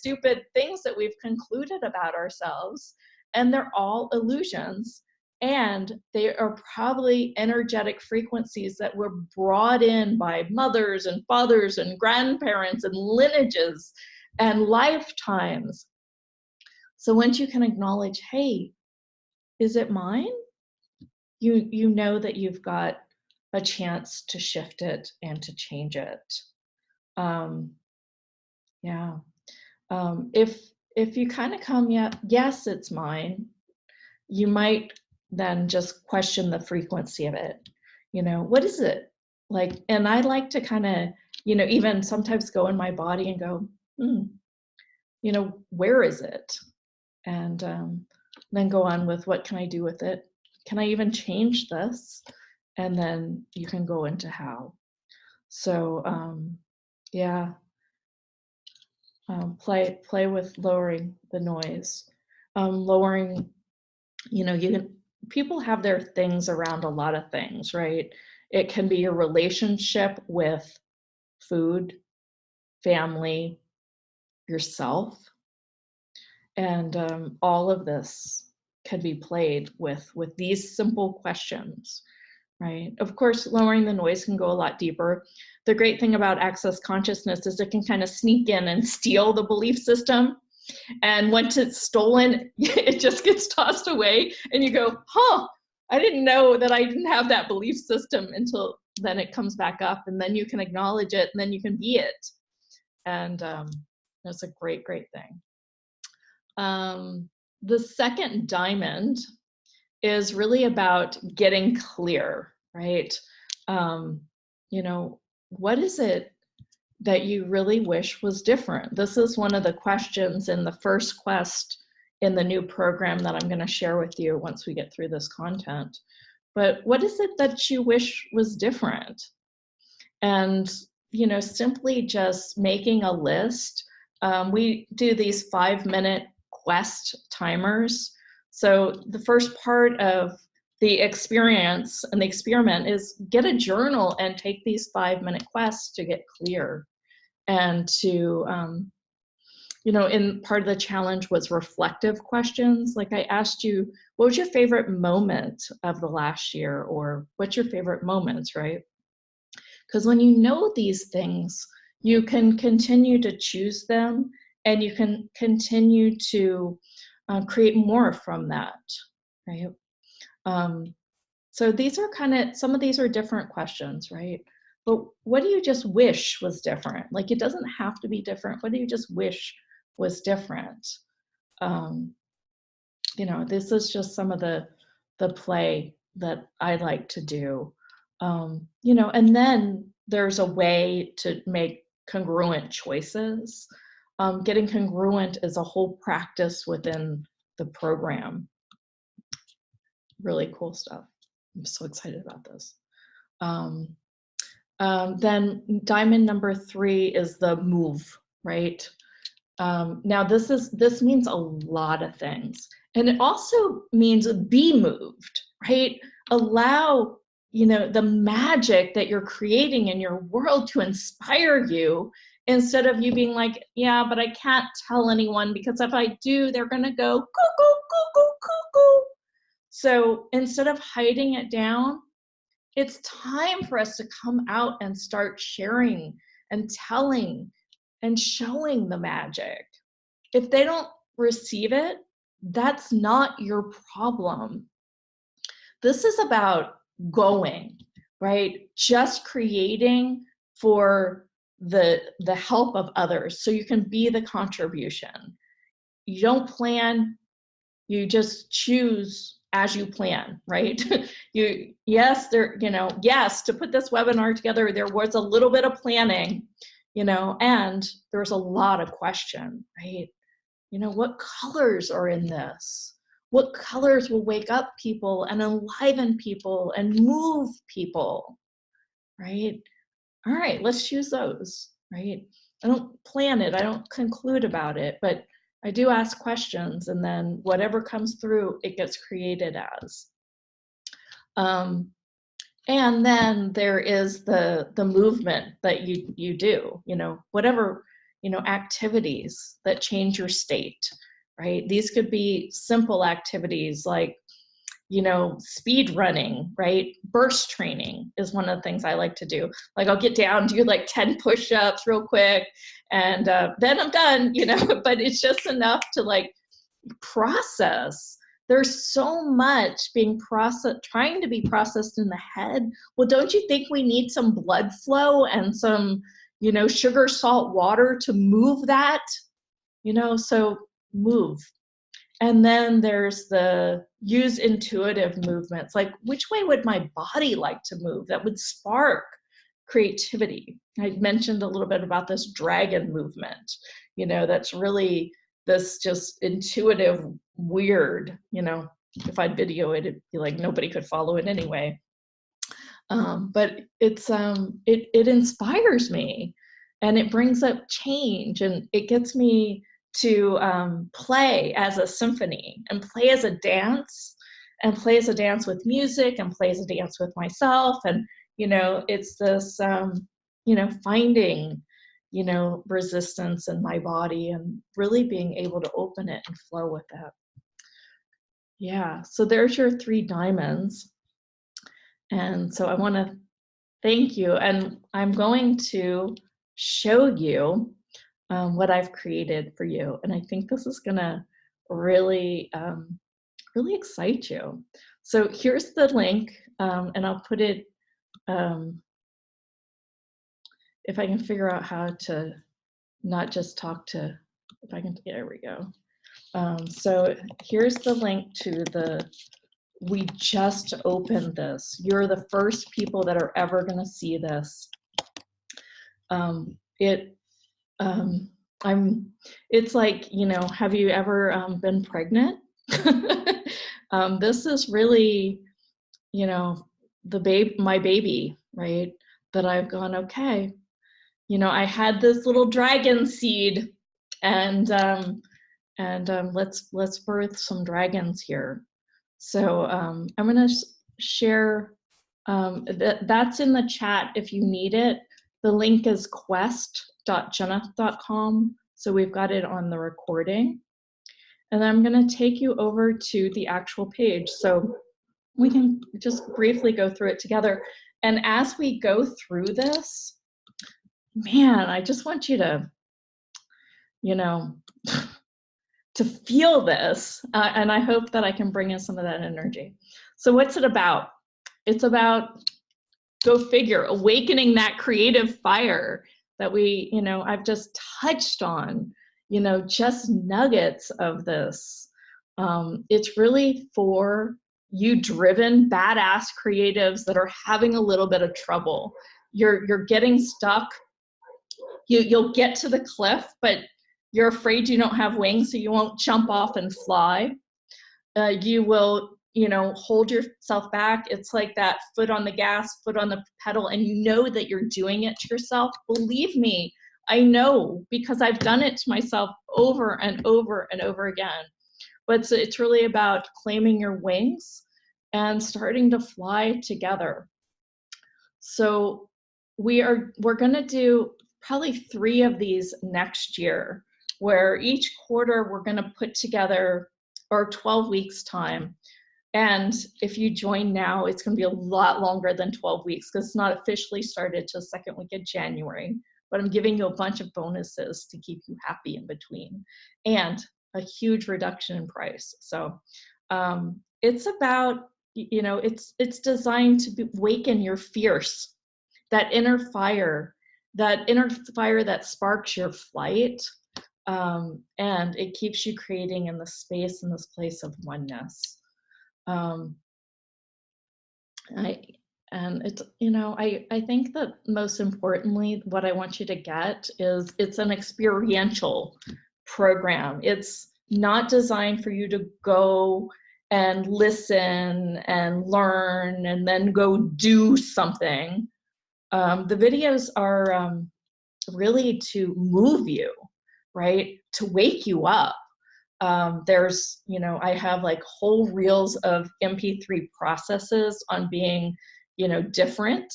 things that we've concluded about ourselves, and they're all illusions. And they are probably energetic frequencies that were brought in by mothers and fathers and grandparents and lineages and lifetimes. So once you can acknowledge, hey, is it mine? you know that you've got a chance to shift it and to change it. Um, yeah. If you kind of come, yeah, yes, it's mine, you might then just question the frequency of it. What is it like? And I like to kind of, even sometimes go in my body and go, hmm, where is it? And then go on with, what can I do with it? Can I even change this? And then you can go into how. So yeah, play with lowering the noise, lowering, you can, people have their things around a lot of things, right? It can be your relationship with food, family, yourself, and all of this can be played with these simple questions, right? Of course, lowering the noise can go a lot deeper. The great thing about access consciousness is it can kind of sneak in and steal the belief system. And once it's stolen, it just gets tossed away. And you go, huh, I didn't know that I didn't have that belief system, until then it comes back up. And then you can acknowledge it, and then you can be it. And that's a great, great thing. The second diamond is really about getting clear, right? What is it that you really wish was different? This is one of the questions in the first quest in the new program that I'm going to share with you once we get through this content. But what is it that you wish was different? And, simply just making a list. We do these 5-minute quest timers. So the first part of the experience and the experiment is get a journal and take these 5-minute quests to get clear. And to, in part of the challenge was reflective questions. Like I asked you, what was your favorite moment of the last year? Or what's your favorite moments, right? Because when you know these things, you can continue to choose them, and you can continue to create more from that, right? So these are some of these are different questions, right? But what do you just wish was different? Like, it doesn't have to be different. What do you just wish was different? This is just some of the play that I like to do. And then there's a way to make congruent choices. Getting congruent is a whole practice within the program. Really cool stuff. I'm so excited about this. Then diamond number 3 is the move, right? Now this means a lot of things. And it also means be moved, right? Allow, the magic that you're creating in your world to inspire you, instead of you being like, yeah, but I can't tell anyone, because if I do, they're gonna go cuckoo, cuckoo, cuckoo. So instead of hiding it down, it's time for us to come out and start sharing and telling and showing the magic. If they don't receive it, that's not your problem. This is about going, right? Just creating for the help of others, so you can be the contribution. You don't plan, you just choose as you plan, right? Yes, to put this webinar together, there was a little bit of planning, and there's a lot of question, right? What colors are in this? What colors will wake up people and enliven people and move people, right? All right, let's choose those, right? I don't plan it, I don't conclude about it, but I do ask questions, and then whatever comes through, it gets created as. And then there is the movement that you do, whatever, activities that change your state, right? These could be simple activities like, speed running, right? Burst training is one of the things I like to do. Like, I'll get down, do like 10 push-ups real quick, and then I'm done, but it's just enough to like process there's so much being processed, trying to be processed in the head. Well, don't you think we need some blood flow and some, you know, sugar, salt, water to move that? You know, so move. And then there's the use intuitive movements, like which way would my body like to move that would spark creativity? I mentioned a little bit about this dragon movement, you know, that's really this just intuitive, weird, you know, if I'd video it, it'd be like nobody could follow it anyway. But it's it inspires me, and it brings up change, and it gets me to play as a symphony and play as a dance, and play as a dance with music, and play as a dance with myself. And you know, it's this you know, finding, you know, resistance in my body and really being able to open it and flow with it. Yeah, so there's your 3 diamonds. And so I want to thank you, and I'm going to show you what I've created for you, and I think this is gonna really, really excite you. So here's the link, and I'll put it, if I can figure out how to not just talk to, if I can, there we go. So here's the link to the, we just opened this. You're the first people that are ever gonna see this. It's like, you know, have you ever been pregnant? This is really, you know, my baby, right? That I've gone, okay, you know, I had this little dragon seed, and let's birth some dragons here. So I'm gonna share, that's in the chat if you need it. The link is quest.jeneth.com. So we've got it on the recording. And then I'm gonna take you over to the actual page. So we can just briefly go through it together. And as we go through this, man, I just want you to, you know, to feel this. And I hope that I can bring in some of that energy. So what's it about? It's about, go figure, awakening that creative fire that we, you know, I've just touched on, you know, just nuggets of this. It's really for you driven, badass creatives that are having a little bit of trouble. You're getting stuck. You'll get to the cliff, but you're afraid you don't have wings, so you won't jump off and fly. You will, you know, hold yourself back. It's like that foot on the gas, foot on the pedal, and you know that you're doing it to yourself. Believe me, I know, because I've done it to myself over and over and over again. But it's really about claiming your wings and starting to fly together. So we're gonna do probably 3 of these next year, where each quarter we're gonna put together, or 12 weeks time. And if you join now, it's going to be a lot longer than 12 weeks because it's not officially started till second week of January. But I'm giving you a bunch of bonuses to keep you happy in between, and a huge reduction in price. So it's about, you know, it's designed to awaken your fierce, that inner fire that sparks your flight, and it keeps you creating in the space, in this place of oneness. It's, you know, I think that most importantly, what I want you to get is it's an experiential program. It's not designed for you to go and listen and learn and then go do something. The videos are really to move you, right? To wake you up. There's, you know, I have like whole reels of MP3 processes on being, you know, different,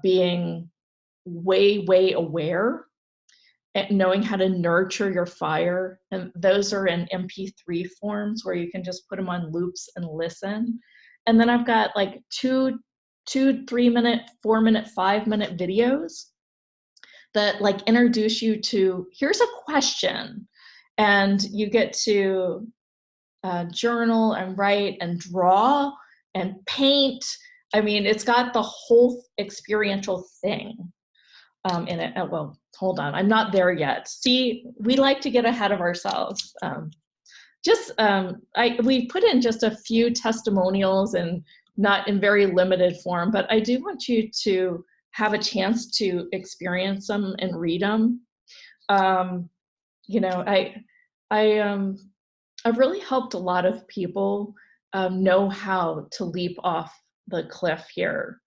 being way aware, and knowing how to nurture your fire. And those are in MP3 forms where you can just put them on loops and listen. And then I've got like 2, 3-minute, 4-minute, 5-minute videos that like introduce you to, here's a question. And you get to journal and write and draw and paint. I mean, it's got the whole experiential thing in it. Oh, well, hold on, I'm not there yet. See, we like to get ahead of ourselves. We put in just a few testimonials and not in very limited form, but I do want you to have a chance to experience them and read them. You know, I've really helped a lot of people know how to leap off the cliff here.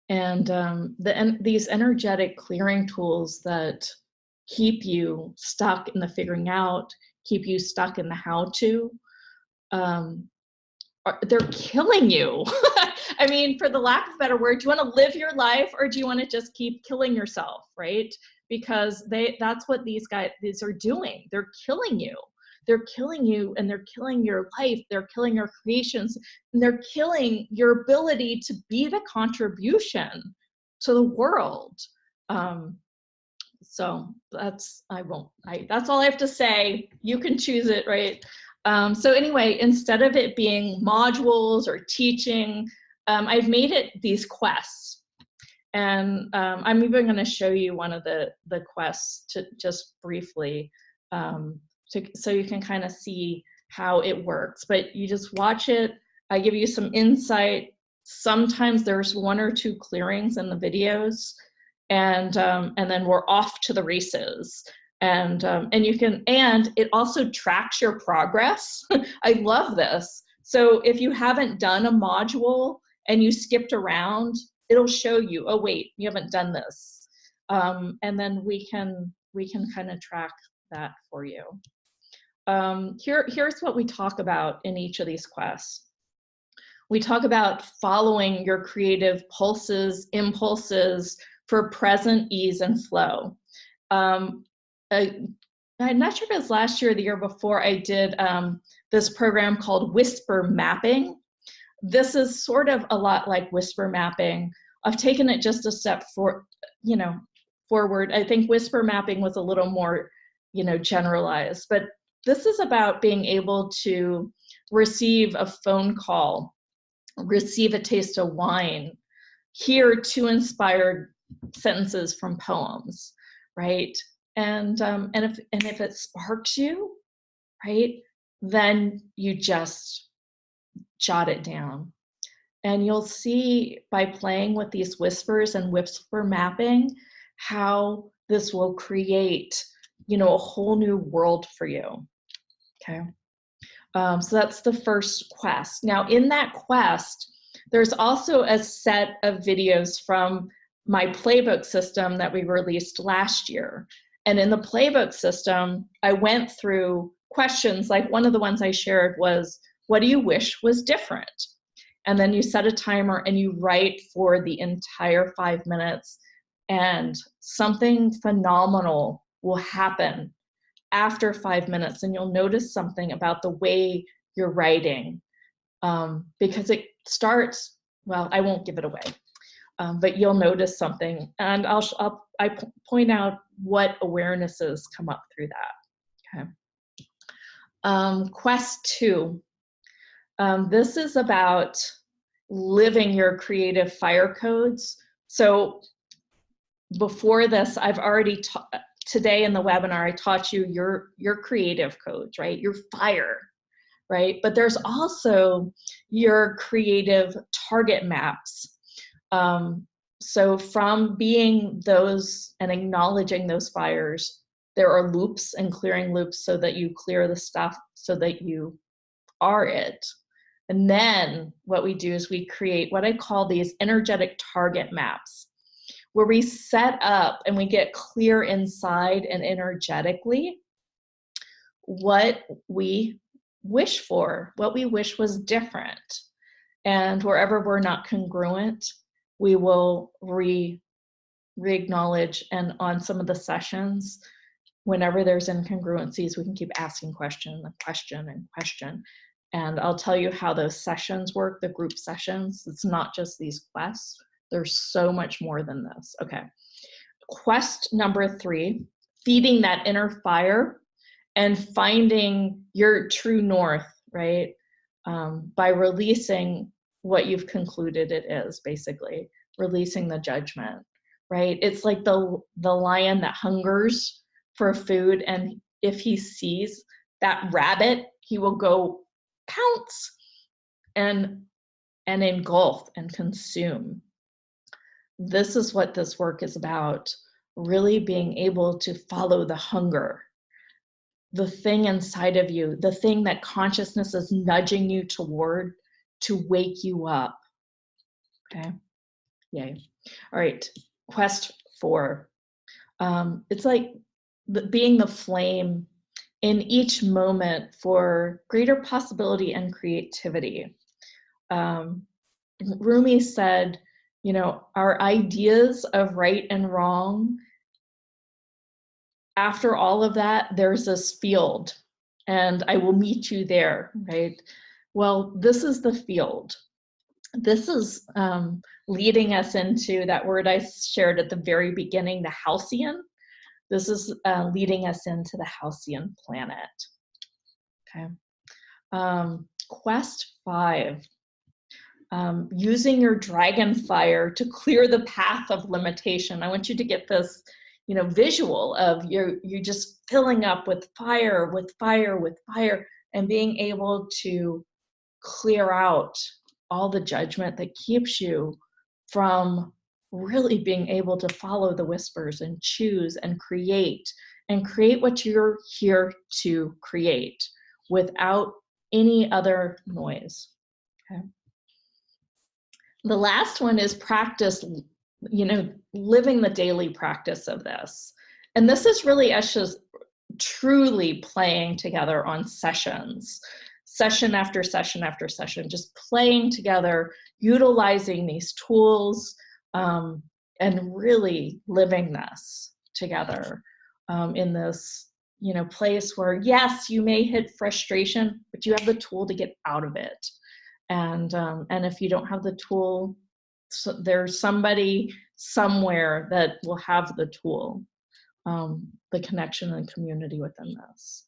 These energetic clearing tools that keep you stuck in the figuring out, keep you stuck in the how to, they're killing you. I mean, for the lack of a better word, do you want to live your life or do you want to just keep killing yourself, right? Because that's what these are doing. They're killing you. They're killing you, and they're killing your life. They're killing your creations, and they're killing your ability to be the contribution to the world. So that's all I have to say. You can choose it, right? So anyway, instead of it being modules or teaching, I've made it these quests. And I'm even going to show you one of the quests to just briefly, so you can kind of see how it works. But you just watch it. I give you some insight. Sometimes there's one or two clearings in the videos, and then we're off to the races. And it also tracks your progress. I love this. So if you haven't done a module and you skipped around, it'll show you, oh wait, you haven't done this. And then we can kind of track that for you. Here's what we talk about in each of these quests. We talk about following your creative pulses, impulses for present ease and flow. I'm not sure if it was last year or the year before, I did this program called Whisper Mapping. This is sort of a lot like Whisper Mapping. I've taken it just a step forward. I think Whisper Mapping was a little more, generalized, but this is about being able to receive a phone call, receive a taste of wine, hear 2 inspired sentences from poems, right? And if it sparks you, right, then you just jot it down. And you'll see by playing with these whispers and whisper mapping how this will create, a whole new world for you. Okay. So that's the first quest. Now, in that quest, there's also a set of videos from my playbook system that we released last year. And in the playbook system, I went through questions, like one of the ones I shared was, what do you wish was different? And then you set a timer and you write for the entire 5 minutes, and something phenomenal will happen after 5 minutes, and you'll notice something about the way you're writing, because it starts, well, I won't give it away, but you'll notice something, and I point out what awarenesses come up through that. Okay. Quest 2. This is about living your creative fire codes. So before this, I've already today in the webinar, I taught you your creative codes, right? Your fire, right? But there's also your creative target maps. So from being those and acknowledging those fires, there are loops and clearing loops so that you clear the stuff so that you are it. And then what we do is we create what I call these energetic target maps, where we set up and we get clear inside and energetically what we wish for, what we wish was different. And wherever we're not congruent, we will re-acknowledge, and on some of the sessions, whenever there's incongruencies, we can keep asking question and question and question. And I'll tell you how those sessions work, the group sessions. It's not just these quests. There's so much more than this. Okay. Quest number 3, feeding that inner fire. and finding your true north, right? By releasing what you've concluded it is, basically releasing the judgment, right? It's like the lion that hungers for food, and if he sees that rabbit, he will go pounce and engulf and consume. This is what this work is about, really being able to follow the hunger, the thing inside of you, the thing that consciousness is nudging you toward to wake you up. Okay, yay. All right, quest 4. It's like being the flame in each moment for greater possibility and creativity. Rumi said, you know, our ideas of right and wrong, after all of that, there's this field, and I will meet you there, right? Well, this is the field. This is leading us into that word I shared at the very beginning, the halcyon. This is leading us into the halcyon planet. Okay. Quest 5. Using your dragon fire to clear the path of limitation. I want you to get this, you know, visual of you just filling up with fire, with fire, with fire, and being able to clear out all the judgment that keeps you from really being able to follow the whispers and choose and create what you're here to create without any other noise. Okay. The last one is practice, you know, living the daily practice of this. And this is really us just truly playing together on sessions, session after session after session, just playing together, utilizing these tools, and really living this together in this, you know, place where, yes, you may hit frustration, but you have the tool to get out of it. And if you don't have the tool, so there's somebody somewhere that will have the tool, the connection and community within this.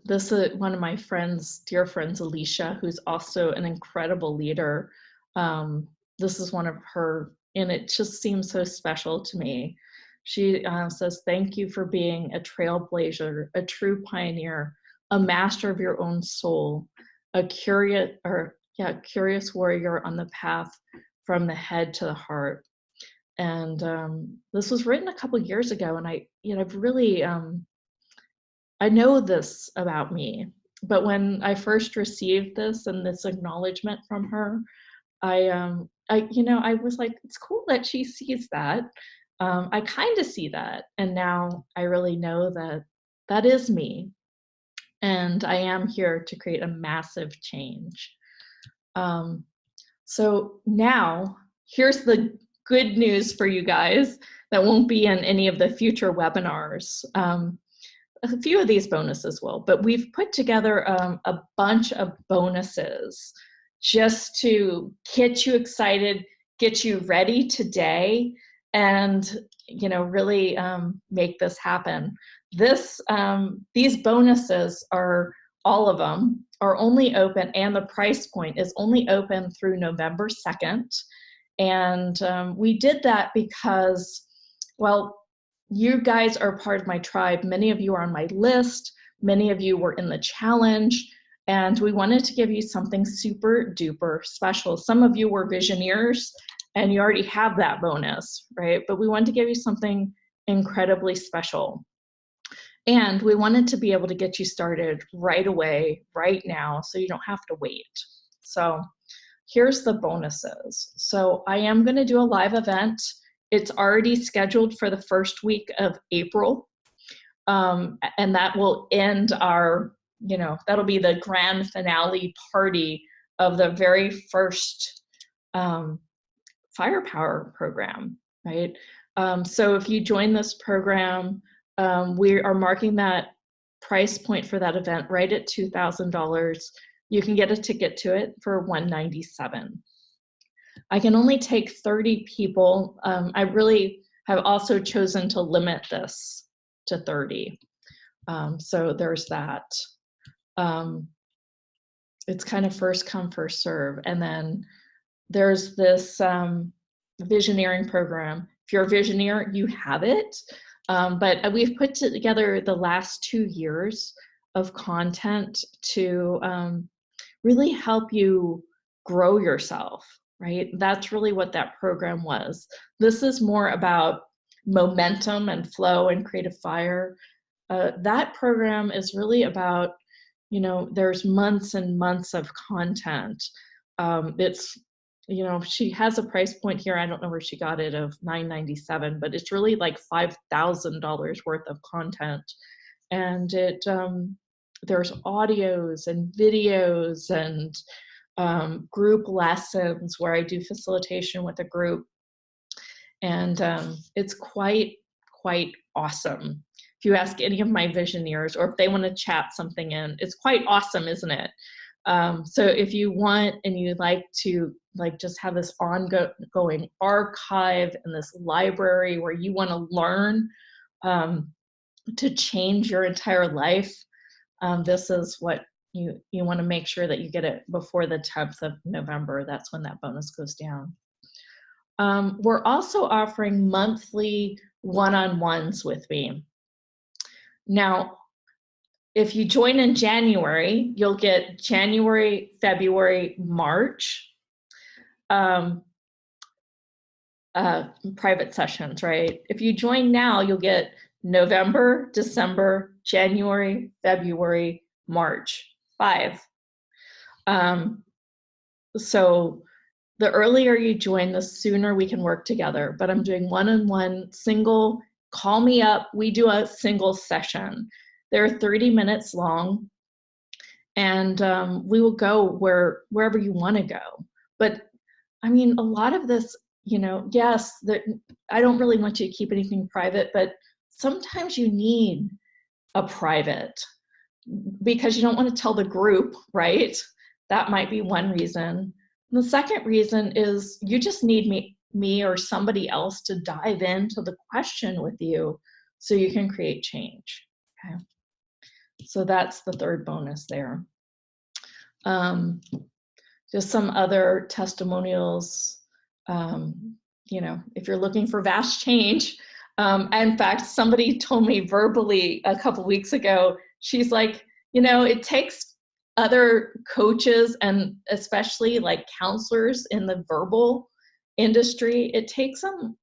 This is one of my friends, dear friends, Alicia, who's also an incredible leader. This is one of her, and it just seems so special to me. She says, thank you for being a trailblazer, a true pioneer, a master of your own soul, a curious warrior on the path from the head to the heart. And this was written a couple years ago, and I've really, I know this about me, but when I first received this and this acknowledgement from her, I was like, it's cool that she sees that. I kind of see that, and now I really know that that is me. And I am here to create a massive change. So now, here's the good news for you guys that won't be in any of the future webinars. A few of these bonuses will, but we've put together a bunch of bonuses just to get you excited, get you ready today, and really make this happen. These bonuses are, all of them are only open, and the price point is only open through November 2nd. And we did that because, well, you guys are part of my tribe. Many of you are on my list. Many of you were in the challenge, and we wanted to give you something super duper special. Some of you were visioneers and you already have that bonus, right? But we wanted to give you something incredibly special. And we wanted to be able to get you started right away, right now, so you don't have to wait. So here's the bonuses. So I am going to do a live event. It's already scheduled for the first week of April. And that will end our, that'll be the grand finale party of the very first Firepower program, right? So if you join this program, we are marking that price point for that event right at $2,000. You can get a ticket to it for $197. I can only take 30 people. I really have also chosen to limit this to 30. So there's that. It's kind of first come, first serve. And then there's this visioneering program. If you're a visioneer, you have it. But we've put together the last 2 years of content to really help you grow yourself, right? That's really what that program was. This is more about momentum and flow and creative fire. That program is really about, there's months and months of content. It's, she has a price point here. I don't know where she got it, of $9.97, but it's really like $5,000 worth of content. And there's audios and videos and group lessons where I do facilitation with a group. And it's quite awesome. If you ask any of my visioneers, or if they want to chat something in, it's quite awesome, isn't it? So if you want and you'd like to just have this ongoing archive and this library where you want to learn to change your entire life, this is what you want to make sure that you get it before the 10th of November. That's when that bonus goes down. We're also offering monthly one-on-ones with me. Now, if you join in January, you'll get January, February, March private sessions, right? If you join now, you'll get November, December, January, February, March, 5. So the earlier you join, the sooner we can work together. But I'm doing one-on-one, single, call me up. We do a single session. They're 30 minutes long, and we will go wherever you want to go. But I mean, a lot of this, yes, I don't really want you to keep anything private, but sometimes you need a private because you don't want to tell the group, right? That might be one reason. And the second reason is you just need me or somebody else to dive into the question with you so you can create change, okay? So that's the third bonus there. Just some other testimonials, if you're looking for vast change. In fact, somebody told me verbally a couple weeks ago, she's like, it takes other coaches and especially like counselors in the verbal industry, it takes them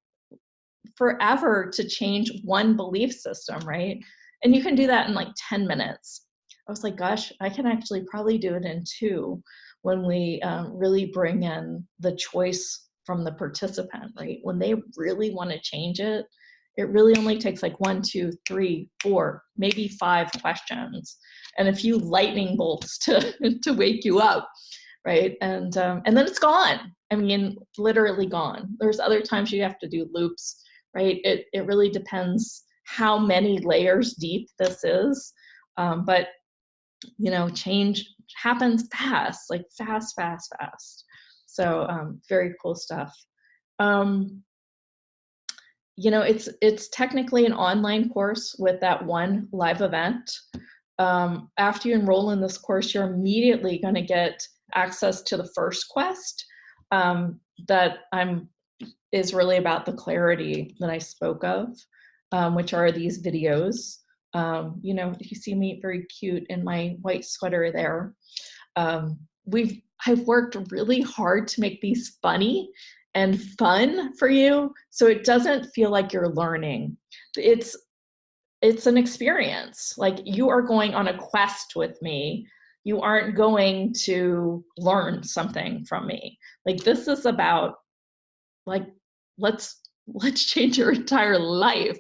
forever to change one belief system, right? And you can do that in like 10 minutes. I was like, gosh, I can actually probably do it in 2 when we really bring in the choice from the participant, right? When they really want to change it, it really only takes like 1, 2, 3, 4, maybe 5 questions and a few lightning bolts to wake you up, right? And then it's gone. I mean, literally gone. There's other times you have to do loops, right? It really depends how many layers deep this is, but change happens fast, like fast. So very cool stuff. It's technically an online course with that one live event. After you enroll in this course, you're immediately going to get access to the first quest that is really about the clarity that I spoke of, which are these videos. You see me very cute in my white sweater there. I've worked really hard to make these funny and fun for you, so it doesn't feel like you're learning. It's an experience. Like, you are going on a quest with me. You aren't going to learn something from me. Like, this is about, like, let's change your entire life.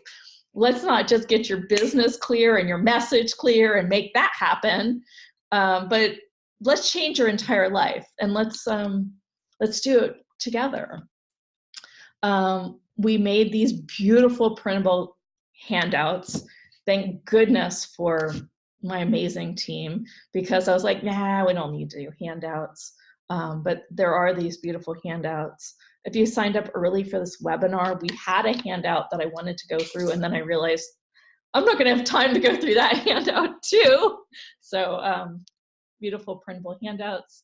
Let's not just get your business clear and your message clear and make that happen, but let's change your entire life, and let's do it together. We made these beautiful printable handouts. Thank goodness for my amazing team, because I was like, nah, we don't need to do handouts. But there are these beautiful handouts. If you signed up early for this webinar, we had a handout that I wanted to go through, and then I realized I'm not going to have time to go through that handout too. So beautiful printable handouts.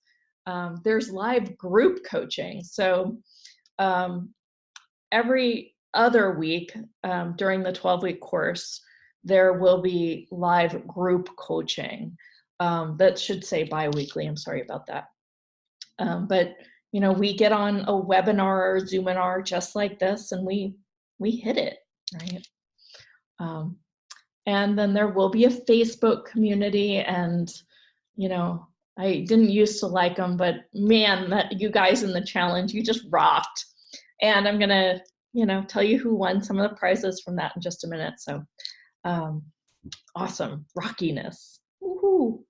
There's live group coaching. So every other week during the 12-week course, there will be live group coaching. That should say bi-weekly, I'm sorry about that. But you know, we get on a webinar or Zoominar just like this, and we hit it, right? And then there will be a Facebook community, and you know, I didn't used to like them, but man, that you guys in the challenge, you just rocked. And I'm gonna, you know, tell you who won some of the prizes from that in just a minute. So awesome, rockiness. Woohoo.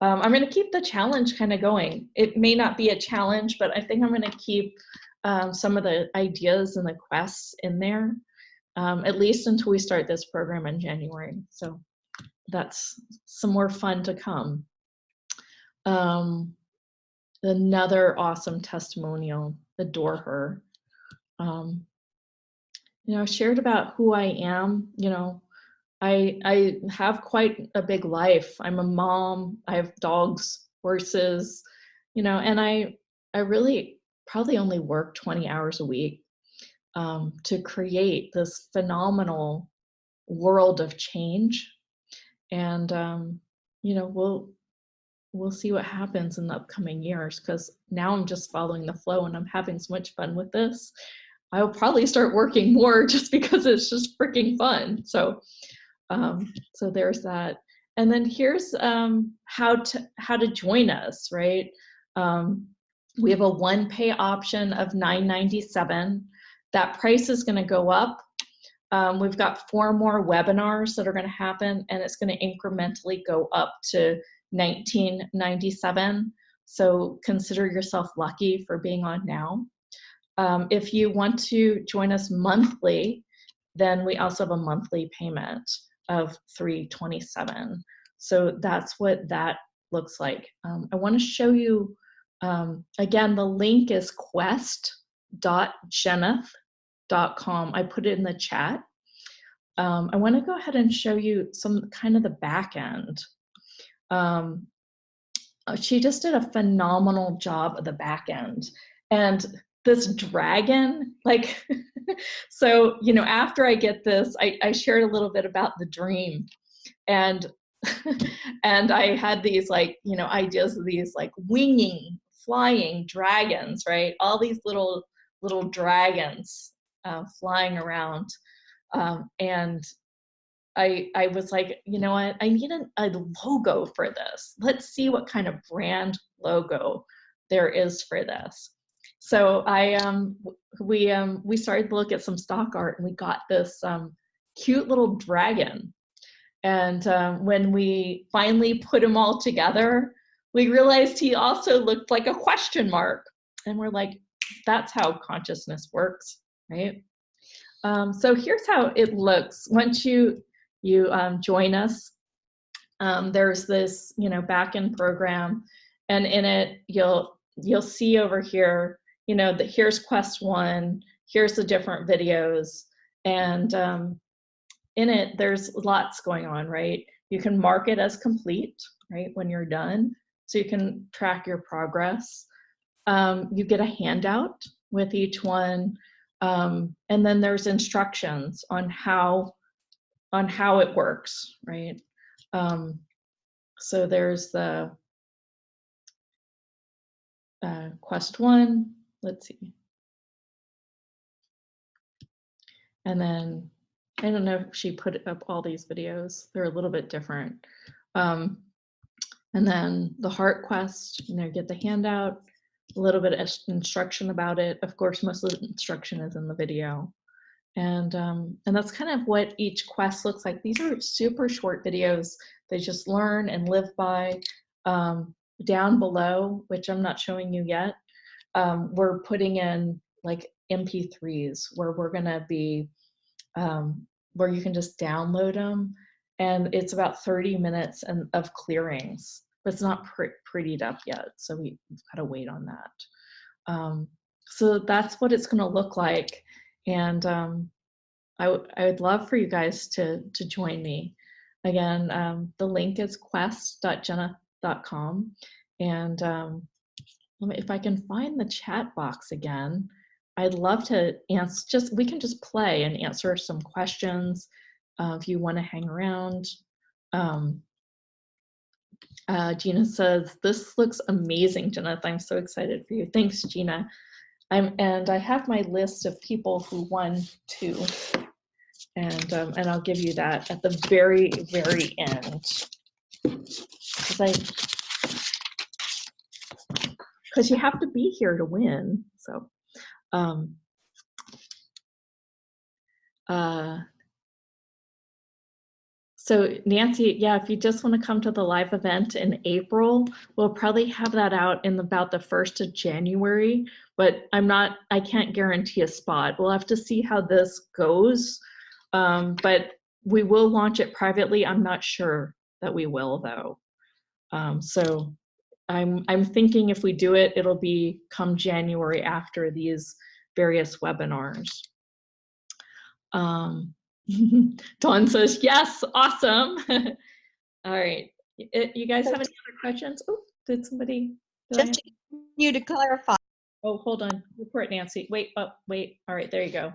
I'm going to keep the challenge kind of going. It may not be a challenge, but I think I'm going to keep some of the ideas and the quests in there, at least until we start this program in January. So that's some more fun to come. Another awesome testimonial, adore her. You know, I shared about who I am. You know, I have quite a big life. I'm a mom. I have dogs, horses, you know, and I really probably only work 20 hours a week to create this phenomenal world of change. And you know, we'll see what happens in the upcoming years, because now I'm just following the flow and I'm having so much fun with this. I'll probably start working more just because it's just freaking fun. So there's that. And then here's how to join us, right? We have a one-pay option of $9.97. That price is going to go up. We've got 4 more webinars that are going to happen, and it's going to incrementally go up to $19.97. So consider yourself lucky for being on now. If you want to join us monthly, then we also have a monthly payment of $327. So that's what that looks like. I want to show you, again, the link is quest.jeneth.com. I put it in the chat. I want to go ahead and show you some kind of the back end. She just did a phenomenal job of the back end. And this dragon, like, so, you know, after I get this, I shared a little bit about the dream, and and I had these, like, you know, ideas of these like winging, flying dragons, right? All these little dragons flying around, and I was like, you know what? I need a logo for this. Let's see what kind of brand logo there is for this. So we started to look at some stock art, and we got this cute little dragon. And when we finally put him all together, we realized he also looked like a question mark. And we're like, that's how consciousness works, right? So here's how it looks once you join us. There's this, you know, back-end program, and in it you'll see over here, you know, that here's quest 1, here's the different videos, and in it there's lots going on, right? You can mark it as complete, right, when you're done, so you can track your progress. You get a handout with each one, and then there's instructions on how it works, right? So there's the quest 1, let's see. And then, I don't know if she put up all these videos. They're a little bit different. And then the heart quest, you know, get the handout, a little bit of instruction about it. Of course, most of the instruction is in the video. And that's kind of what each quest looks like. These are super short videos. They just learn and live by. Down below, which I'm not showing you yet, we're putting in like MP3s where we're gonna be, where you can just download them. And it's about 30 minutes of clearings, but it's not prettied up yet. So we've got to wait on that. So that's what it's gonna look like. And I would love for you guys to join me. Again, the link is quest.jeneth.com. And if I can find the chat box again, I'd love to answer, we can just play and answer some questions if you want to hang around. Gina says, this looks amazing, Jeneth. I'm so excited for you. Thanks, Gina. And I have my list of people who won too. And I'll give you that at the very, very end. Because you have to be here to win. So, so Nancy, yeah, if you just want to come to the live event in April, we'll probably have that out in about the 1st of January, but I can't guarantee a spot. We'll have to see how this goes, but we will launch it privately. I'm not sure that we will though. So I'm thinking if we do it, it'll be come January after these various webinars. Dawn says, yes, awesome. All right. You guys have any other questions? Oh, did somebody? Just to continue to clarify. Oh, hold on. Report, Nancy. Wait, oh, wait. All right, there you go.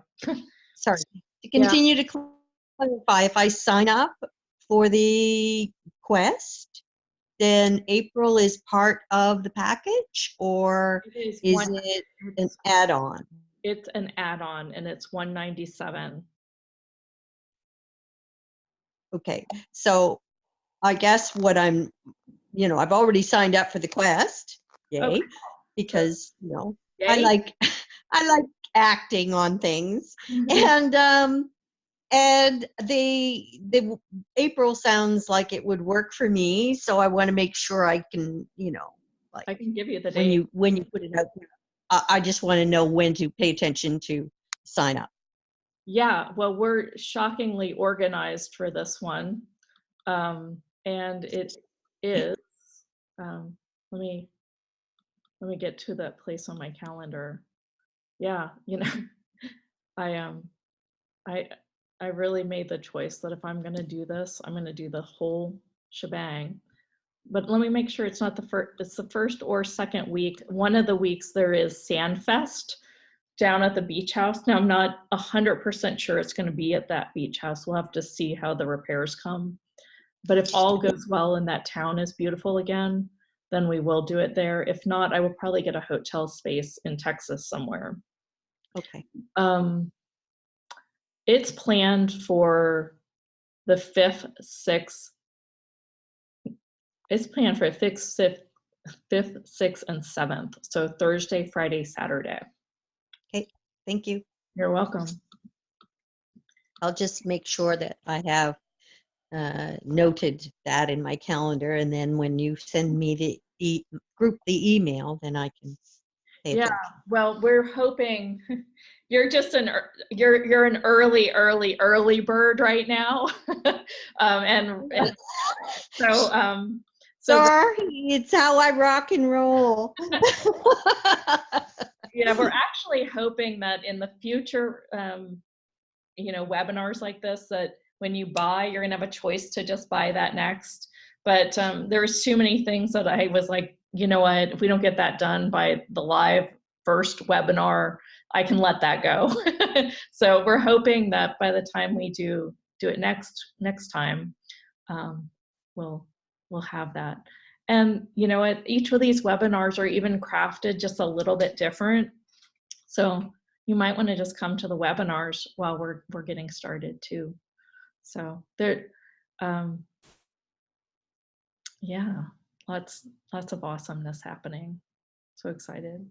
Sorry. To continue to clarify, if I sign up for the quest, then April is part of the package, or is it an add-on? It's an add-on, and it's $197. Okay, so I guess what I've already signed up for the quest, yay, okay. Because yay. I like acting on things, and the April sounds like it would work for me, so I want to make sure I can, like I can give you the date. when you put it out there. I just want to know when to pay attention to sign up. Yeah, well, we're shockingly organized for this one, and it is. Let me get to that place on my calendar. Yeah, I really made the choice that if I'm going to do this, I'm going to do the whole shebang. But let me make sure it's not the first. It's the first or second week. One of the weeks there is Sandfest down at the beach house. Now I'm not 100% sure it's going to be at that beach house. We'll have to see how the repairs come. But if all goes well and that town is beautiful again, then we will do it there. If not, I will probably get a hotel space in Texas somewhere. Okay. It's planned for the 5th, 6th. It's planned for 5th, 6th, and 7th. So Thursday, Friday, Saturday. Okay, thank you. You're welcome. I'll just make sure that I have noted that in my calendar, and then when you send me the email, then I can pay attention. Well, we're hoping you're just you're an early bird right now. and so sorry, it's how I rock and roll. Yeah, we're actually hoping that in the future webinars like this, that when you buy, you're gonna have a choice to just buy that next. But there's too many things that I was like, you know what, if we don't get that done by the live first webinar, I can let that go. So we're hoping that by the time we do it next time, we'll have that. And each of these webinars are even crafted just a little bit different. So you might want to just come to the webinars while we're getting started too. So there, yeah, lots of awesomeness happening. So excited.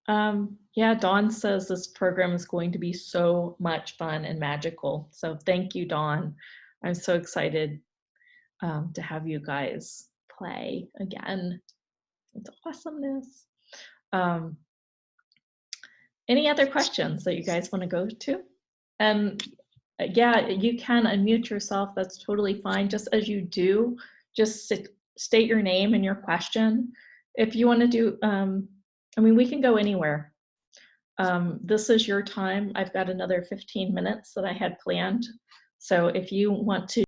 Yeah, Dawn says this program is going to be so much fun and magical. So thank you, Dawn. I'm so excited to have you guys play again. It's awesomeness. Any other questions that you guys want to go to? And yeah, you can unmute yourself. That's totally fine. Just as you do, just state your name and your question. If you want to do, I mean, we can go anywhere. this is your time. I've got another 15 minutes that I had planned. So if you want to